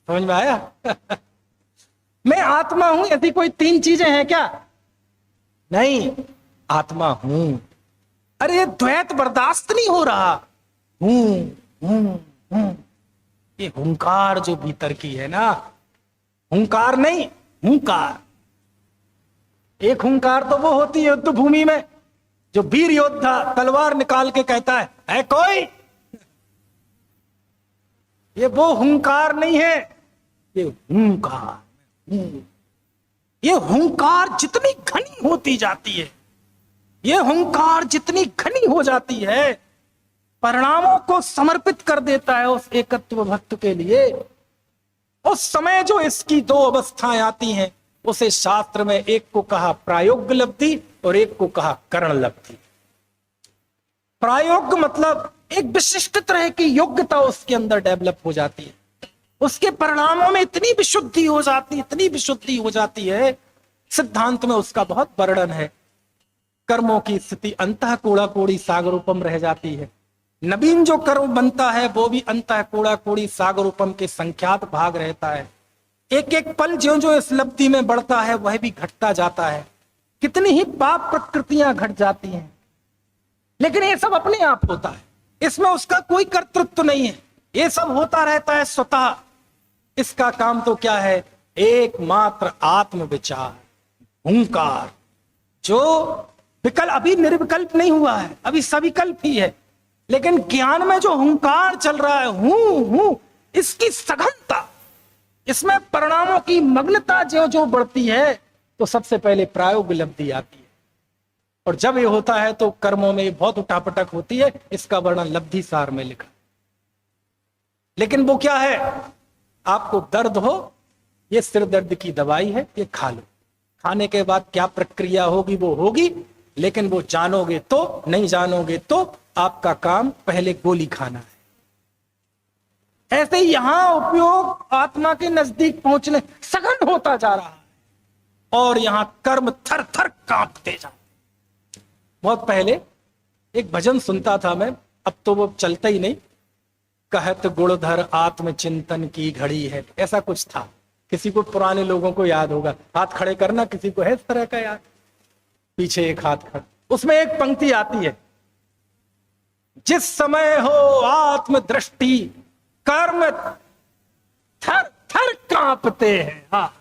समझ में आया? मैं आत्मा हूं, ऐसी कोई 3 चीजें हैं क्या? नहीं, आत्मा हूं। अरे ये द्वैत बर्दाश्त नहीं हो रहा। हूं। ये हुंकार जो भीतर की है ना, हुंकार नहीं, हुंकार। एक हुंकार तो वो होती है युद्ध भूमि में, जो वीर योद्धा तलवार निकाल के कहता है कोई? ये वो हुंकार नहीं है, ये हुंकार। ये हुंकार जितनी घनी होती जाती है, ये हुंकार जितनी घनी हो जाती है, परिणामों को समर्पित कर देता है उस एकत्व भक्त के लिए। उस समय जो इसकी 2 अवस्थाएं आती हैं, उसे शास्त्र में एक को कहा प्रायोग्य लब्धि और एक को कहा करण लब्धि। प्रायोग्य मतलब एक विशिष्ट तरह की योग्यता उसके अंदर डेवलप हो जाती है, उसके परिणामों में इतनी विशुद्धि हो जाती, इतनी विशुद्धि हो जाती है, सिद्धांत में उसका बहुत वर्णन है। कर्मों की स्थिति अंतः कोड़ा कोड़ी सागरूपम रह जाती है। नवीन जो कर्म बनता है वो भी अंतः कोड़ा कोड़ी सागरूपम के संख्यात भाग रहता है। एक एक पल जो जो इस लब्धि में बढ़ता है वह भी घटता जाता है। कितनी ही पाप प्रकृतियां घट जाती हैं, लेकिन ये सब अपने आप होता है, इसमें उसका कोई कर्तृत्व नहीं है, ये सब होता रहता है स्वतः। इसका काम तो क्या है? एकमात्र आत्म विचार, हुंकार, जो विकल्प अभी निर्विकल्प नहीं हुआ है, अभी सविकल्प ही है, लेकिन ज्ञान में जो हुंकार चल रहा है, हूं, इसकी सघनता, इसमें परिणामों की मग्नता जो जो बढ़ती है, तो सबसे पहले प्रायोगिक लब्धि आती है। और जब ये होता है तो कर्मों में बहुत उठापटक होती है। इसका वर्णन लब्धि सार में लिखा। लेकिन वो क्या है? आपको दर्द हो, ये सिर दर्द की दवाई है, ये खा लो। खाने के बाद क्या प्रक्रिया होगी वो होगी, लेकिन वो जानोगे तो, नहीं जानोगे तो आपका काम पहले गोली खाना है। ऐसे यहां उपयोग आत्मा के नजदीक पहुंचने सघन होता जा रहा है, और यहां कर्म थर थर कांपते जाते। बहुत पहले एक भजन सुनता था मैं, अब तो वो चलता ही नहीं। कहत गुणधर आत्मचिंतन की घड़ी है, ऐसा कुछ था। किसी को पुराने लोगों को याद होगा, हाथ खड़े करना, किसी को है इस तरह का याद? पीछे एक हाथ खड़ा, उसमें एक पंक्ति आती है, जिस समय हो आत्म दृष्टि कर्म थर थर कांपते हैं। हाँ,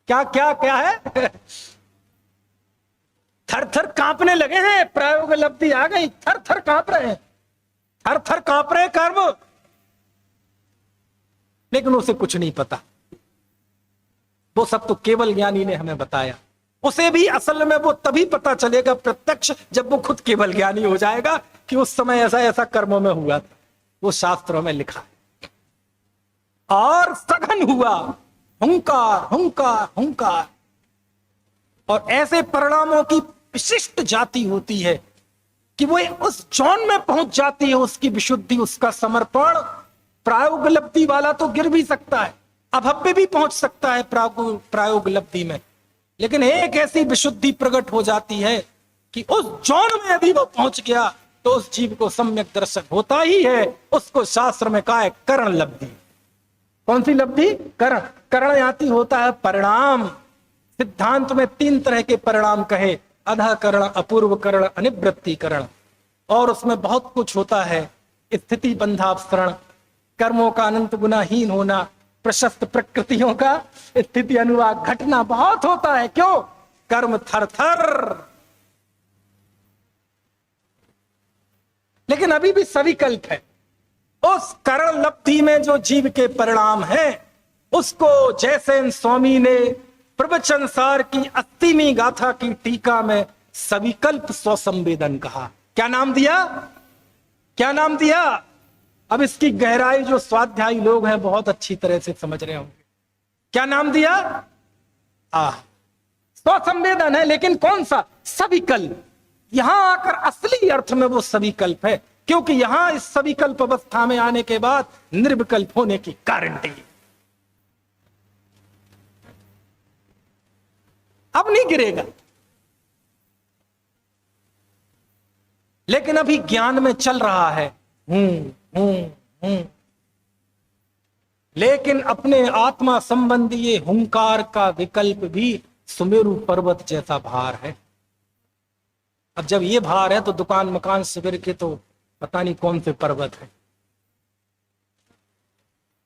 क्या क्या क्या है? थर थर कांपने लगे हैं, प्रायोग लब्धि आ गई, थर थर कांप रहे हैं, थर थर कांप रहे कर्म, लेकिन उसे कुछ नहीं पता। वो सब तो केवल ज्ञानी ने हमें बताया। उसे भी असल में वो तभी पता चलेगा प्रत्यक्ष, जब वो खुद केवल ज्ञानी हो जाएगा कि उस समय ऐसा ऐसा कर्मों में हुआ था। वो शास्त्रों में लिखा है। और सघन हुआ हुंकार हुंकार हुंकार। और ऐसे परिणामों की विशिष्ट जाति होती है कि वो उस जौन में पहुंच जाती है, उसकी विशुद्धि, उसका समर्पण। प्रायोगिक लब्धि वाला तो गिर भी सकता है, अभव्य भी पहुंच सकता है प्रायोगिक लब्धि में, लेकिन एक ऐसी विशुद्धि प्रकट हो जाती है कि उस जौन में यदि वो पहुंच गया तो उस जीव को सम्यक दर्शन होता ही है। उसको शास्त्र में कहा है करण लब्धि। कौन सी लब्धि? करण। करण याति होता है परिणाम। सिद्धांत में 3 तरह के परिणाम कहे, अधा करण, अपूर्व करण, अनिवृत्ति करण। और उसमें बहुत कुछ होता है, स्थिति बंधावसरण, कर्मों का अनंत गुनाहीन होना, प्रशस्त प्रकृतियों का स्थिति अनुवाद घटना बहुत होता है। क्यों? कर्म थर थर। लेकिन अभी भी सविकल्प है। उस करण लब्धि में जो जीव के परिणाम है, उसको जैसे स्वामी ने प्रवचन सार की 80वीं गाथा की टीका में सविकल्प स्वसंवेदन कहा। क्या नाम दिया? क्या नाम दिया? अब इसकी गहराई जो स्वाध्यायी लोग हैं बहुत अच्छी तरह से समझ रहे होंगे। क्या नाम दिया? स्वसंवेदन है, लेकिन कौन सा? सविकल्प। यहां आकर असली अर्थ में वो सविकल्प है, क्योंकि यहां इस सविकल्प अवस्था में आने के बाद निर्विकल्प होने की गारंटी। अब नहीं गिरेगा। लेकिन अभी ज्ञान में चल रहा है लेकिन अपने आत्मा संबंधी ये हुंकार का विकल्प भी सुमेरु पर्वत जैसा भार है। अब जब ये भार है तो दुकान मकान शिविर के तो पता नहीं कौन से पर्वत है।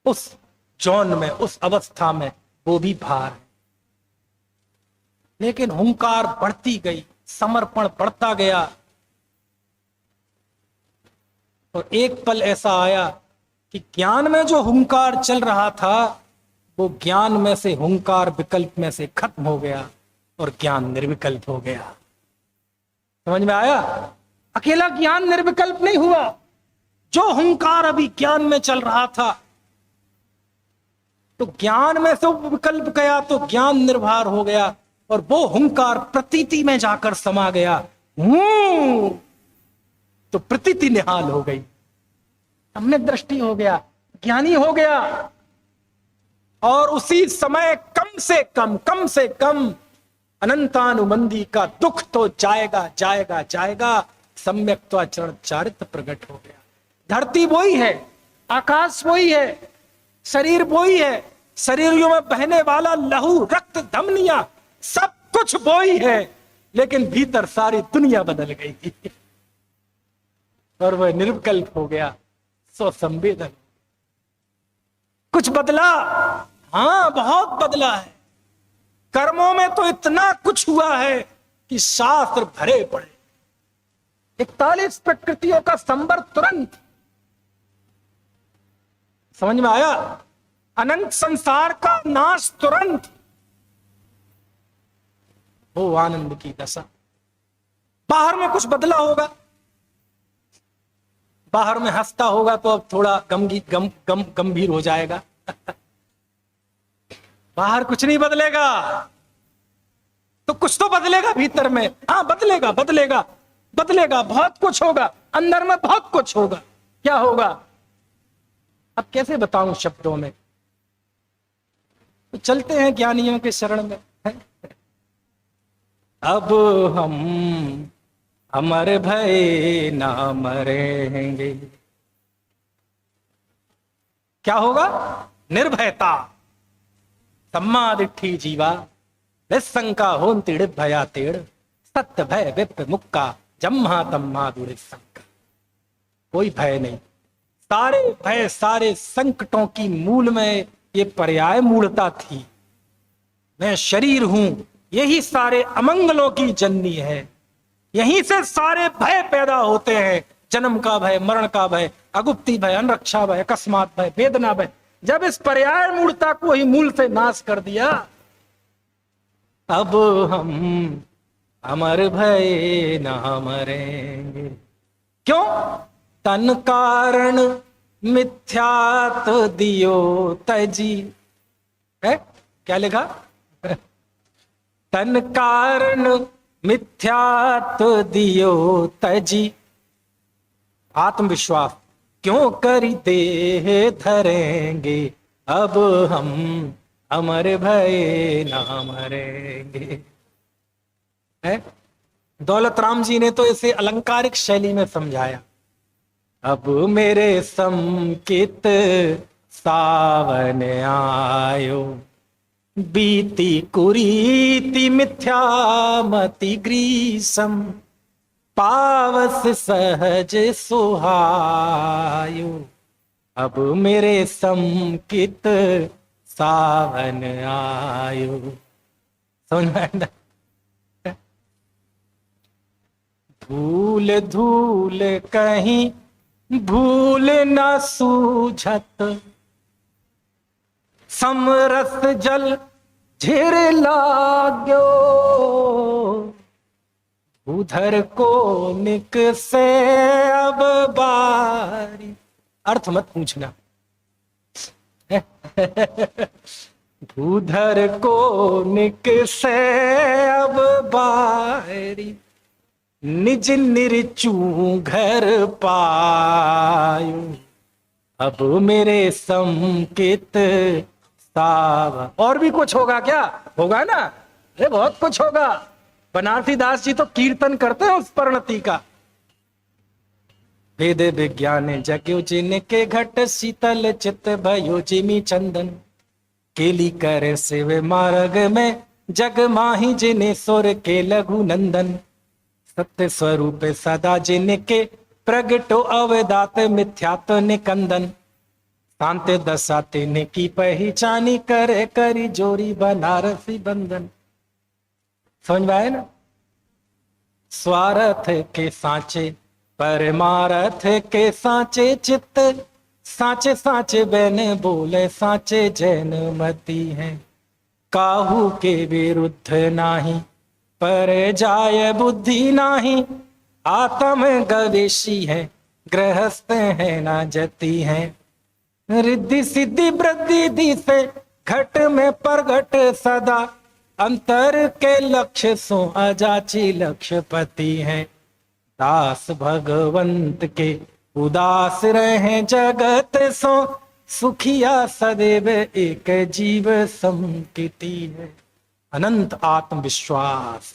उस जौन में, उस अवस्था में वो भी भार है। लेकिन हुंकार बढ़ती गई, समर्पण बढ़ता गया, और एक पल ऐसा आया कि ज्ञान में जो हुंकार चल रहा था वो ज्ञान में से हुंकार विकल्प में से खत्म हो गया और ज्ञान निर्विकल्प हो गया। समझ में आया? अकेला ज्ञान निर्विकल्प नहीं हुआ। जो हुंकार अभी ज्ञान में चल रहा था, तो ज्ञान में से विकल्प गया तो ज्ञान निर्भर हो गया, और वो हुंकार प्रतीति में जाकर समा गया। तो प्रतीति निहाल हो गई, हमने दृष्टि हो गया, ज्ञानी हो गया। और उसी समय कम से कम अनंतानुबंधी का दुख तो जाएगा जाएगा जाएगा। सम्यक्त्वाचरण चारित्र प्रकट हो गया। धरती वही है, आकाश वही है, शरीर वही है, शरीरों में बहने वाला लहू, रक्त, धमनियां, सब कुछ वही है, लेकिन भीतर सारी दुनिया बदल गई थी और वह निर्विकल्प हो गया। स्वसंवेदन। कुछ बदला? हां, बहुत बदला है। कर्मों में तो इतना कुछ हुआ है कि शास्त्र भरे पड़े। 41 प्रकृतियों का संवर तुरंत। समझ में आया? अनंत संसार का नाश तुरंत। वो आनंद की दशा। बाहर में कुछ बदला होगा, बाहर में हंसता होगा तो अब थोड़ा गंभीर हो जाएगा। बाहर कुछ नहीं बदलेगा, तो कुछ तो बदलेगा भीतर में। हाँ, बदलेगा बदलेगा बदलेगा, बहुत कुछ होगा अंदर में, बहुत कुछ होगा। क्या होगा अब कैसे बताऊं शब्दों में? तो चलते हैं ज्ञानियों के शरण में। अब हम अमर भय ना मरेंगे। क्या होगा? निर्भयता। सम्मा दिट्ठी जीवा निशंका हों तिड़ भया तेड़, सत्य भय विप मुक्का जम्हा तम्हा दूर शंका। कोई भय नहीं। सारे भय, सारे संकटों की मूल में ये पर्याय मूलता थी। मैं शरीर हूं, यही सारे अमंगलों की जननी है। यहीं से सारे भय पैदा होते हैं। जन्म का भय, मरण का भय, अगुप्ती भय, अनरक्षा भय, अकस्मात भय, वेदना भय। जब इस पर्याय मूलता को ही मूल से नाश कर दिया, अब हम अमर भय ना मरेंगे। क्यों? तन कारण मिथ्यात दियो तजी। है क्या लिखा? तन कारण मिथ्यात दियो तजी। आत्मविश्वास क्यों करी देह धरेंगे, अब हम अमर भय ना मरेंगे। है? दौलत राम जी ने तो इसे अलंकारिक शैली में समझाया। अब मेरे संकित सावन आयो, बीती कुरीति मिथ्यामति ग्रीसम, पावस सहज सुहायो। अब मेरे संकित सावन आयो। समझ में आया ना? धूल धूल कहीं भूल न सूझत, समरस जल झिर लाग्यो, उधर को निक से अब बारी। अर्थ मत पूछना। उधर को निक से अब बारी, निज निरचू घर पायो, अब मेरे संकेत साव। और भी कुछ होगा क्या? होगा ना? अरे बहुत कुछ होगा। बनारसी दास जी तो कीर्तन करते हैं उस परिणति का। वेद विज्ञान जग्यो जिनके घट, शीतल चित्त भयो जिमी चंदन, केली करे शिव मार्ग में, जग माही जिने सुर के लघु नंदन, सत्य स्वरूप सदा जिनके, प्रगटो अवदात मिथ्यात्व निकंदन, शांत दशा तिन की पहचानी, करे करी जोरी बनारसी बंधन। समझ में आए ना? स्वार्थ के सांचे परमार्थ के सांचे, चित्त सांचे सांचे बैन बोले सांचे जैन मती है, काहू के विरुद्ध नाही पर जाय बुद्धि नाही, आत्म गवेशी है गृहस्थ है ना जती है, रिद्धि सिद्धि वृद्धि दी से घट में प्रगट सदा, अंतर के लक्ष्य सो अजाची लक्ष्यपति है, दास भगवंत के उदास रहे जगत सो, सुखिया सदैव एक जीव संकिति है। अनंत आत्मविश्वास।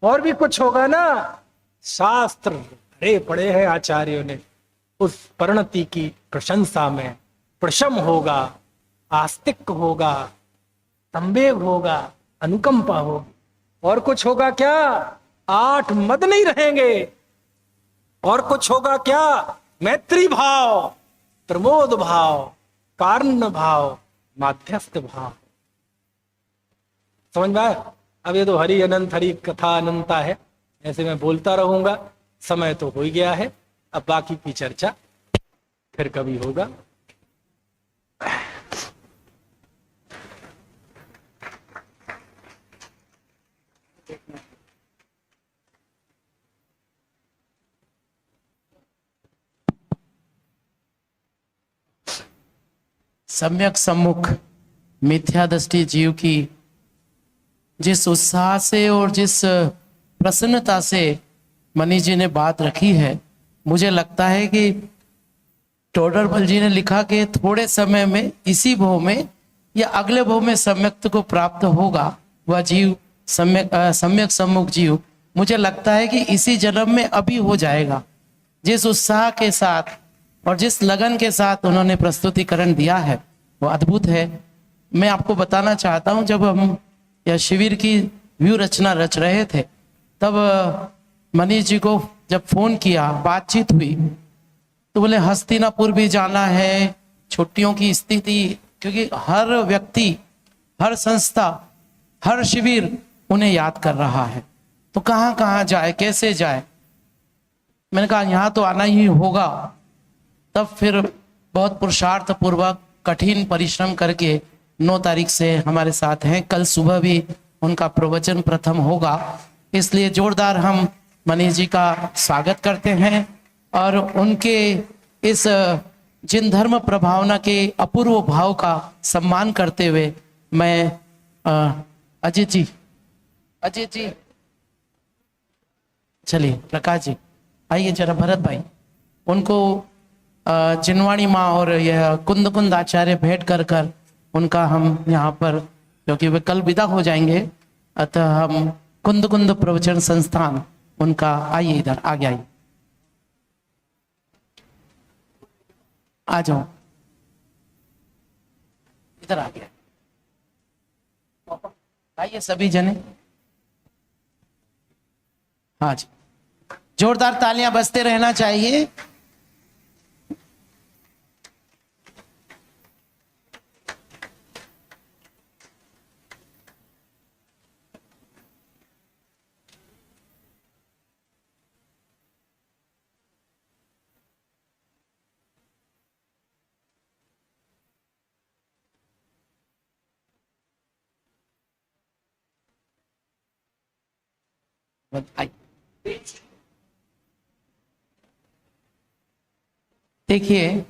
और भी कुछ होगा ना? शास्त्र भरे पड़े हैं आचार्यों ने उस परिणति की प्रशंसा में। प्रशम होगा, आस्तिक होगा, संवेग होगा, अनुकंपा होगी। और कुछ होगा क्या? 8 मद नहीं रहेंगे। और कुछ होगा क्या? मैत्री भाव, प्रमोद भाव, कारण भाव, माध्यस्थ भाव। समझ में आया? अब ये तो हरि अनंत, हरि कथा अनंता है, ऐसे मैं बोलता रहूंगा। समय तो हो ही गया है, अब बाकी की चर्चा फिर कभी होगा। सम्यक सम्मुख मिथ्या दृष्टि जीव की जिस उत्साह से और जिस प्रसन्नता से मनीष जी ने बात रखी है, मुझे लगता है कि टोडरमल जी ने लिखा कि थोड़े समय में इसी भव में या अगले भव में सम्यक्त को प्राप्त होगा वह जीव, सम्यक सम्मुख जीव। मुझे लगता है कि इसी जन्म में अभी हो जाएगा। जिस उत्साह के साथ और जिस लगन के साथ उन्होंने प्रस्तुतिकरण दिया है वो अद्भुत है। मैं आपको बताना चाहता हूं, जब हम यह शिविर की व्यू रचना रच रहे थे तब मनीष जी को जब फोन किया, बातचीत हुई, तो बोले हस्तिनापुर भी जाना है, छुट्टियों की स्थिति, क्योंकि हर व्यक्ति, हर संस्था, हर शिविर उन्हें याद कर रहा है, तो कहाँ कहाँ जाए, कैसे जाए। मैंने कहा यहाँ तो आना ही होगा। तब फिर बहुत पुरुषार्थ पूर्वक कठिन परिश्रम करके 9 तारीख से हमारे साथ हैं। कल सुबह भी उनका प्रवचन प्रथम होगा, इसलिए जोरदार हम मनीष जी का स्वागत करते हैं और उनके इस जिन धर्म प्रभावना के अपूर्व भाव का सम्मान करते हुए मैं अजीत जी चलिए, प्रकाश जी आइए जरा, भरत भाई, उनको जिनवाणी माँ और यह कुंद आचार्य भेंट कर उनका हम यहाँ पर, क्योंकि वे कल विदा हो जाएंगे, अतः हम कुंद प्रवचन संस्थान उनका, आइए इधर आगे आइए, आ जाओ इधर आ गया, आइए सभी जने। हाँ जी, जोरदार तालियां बजते रहना चाहिए। देखिए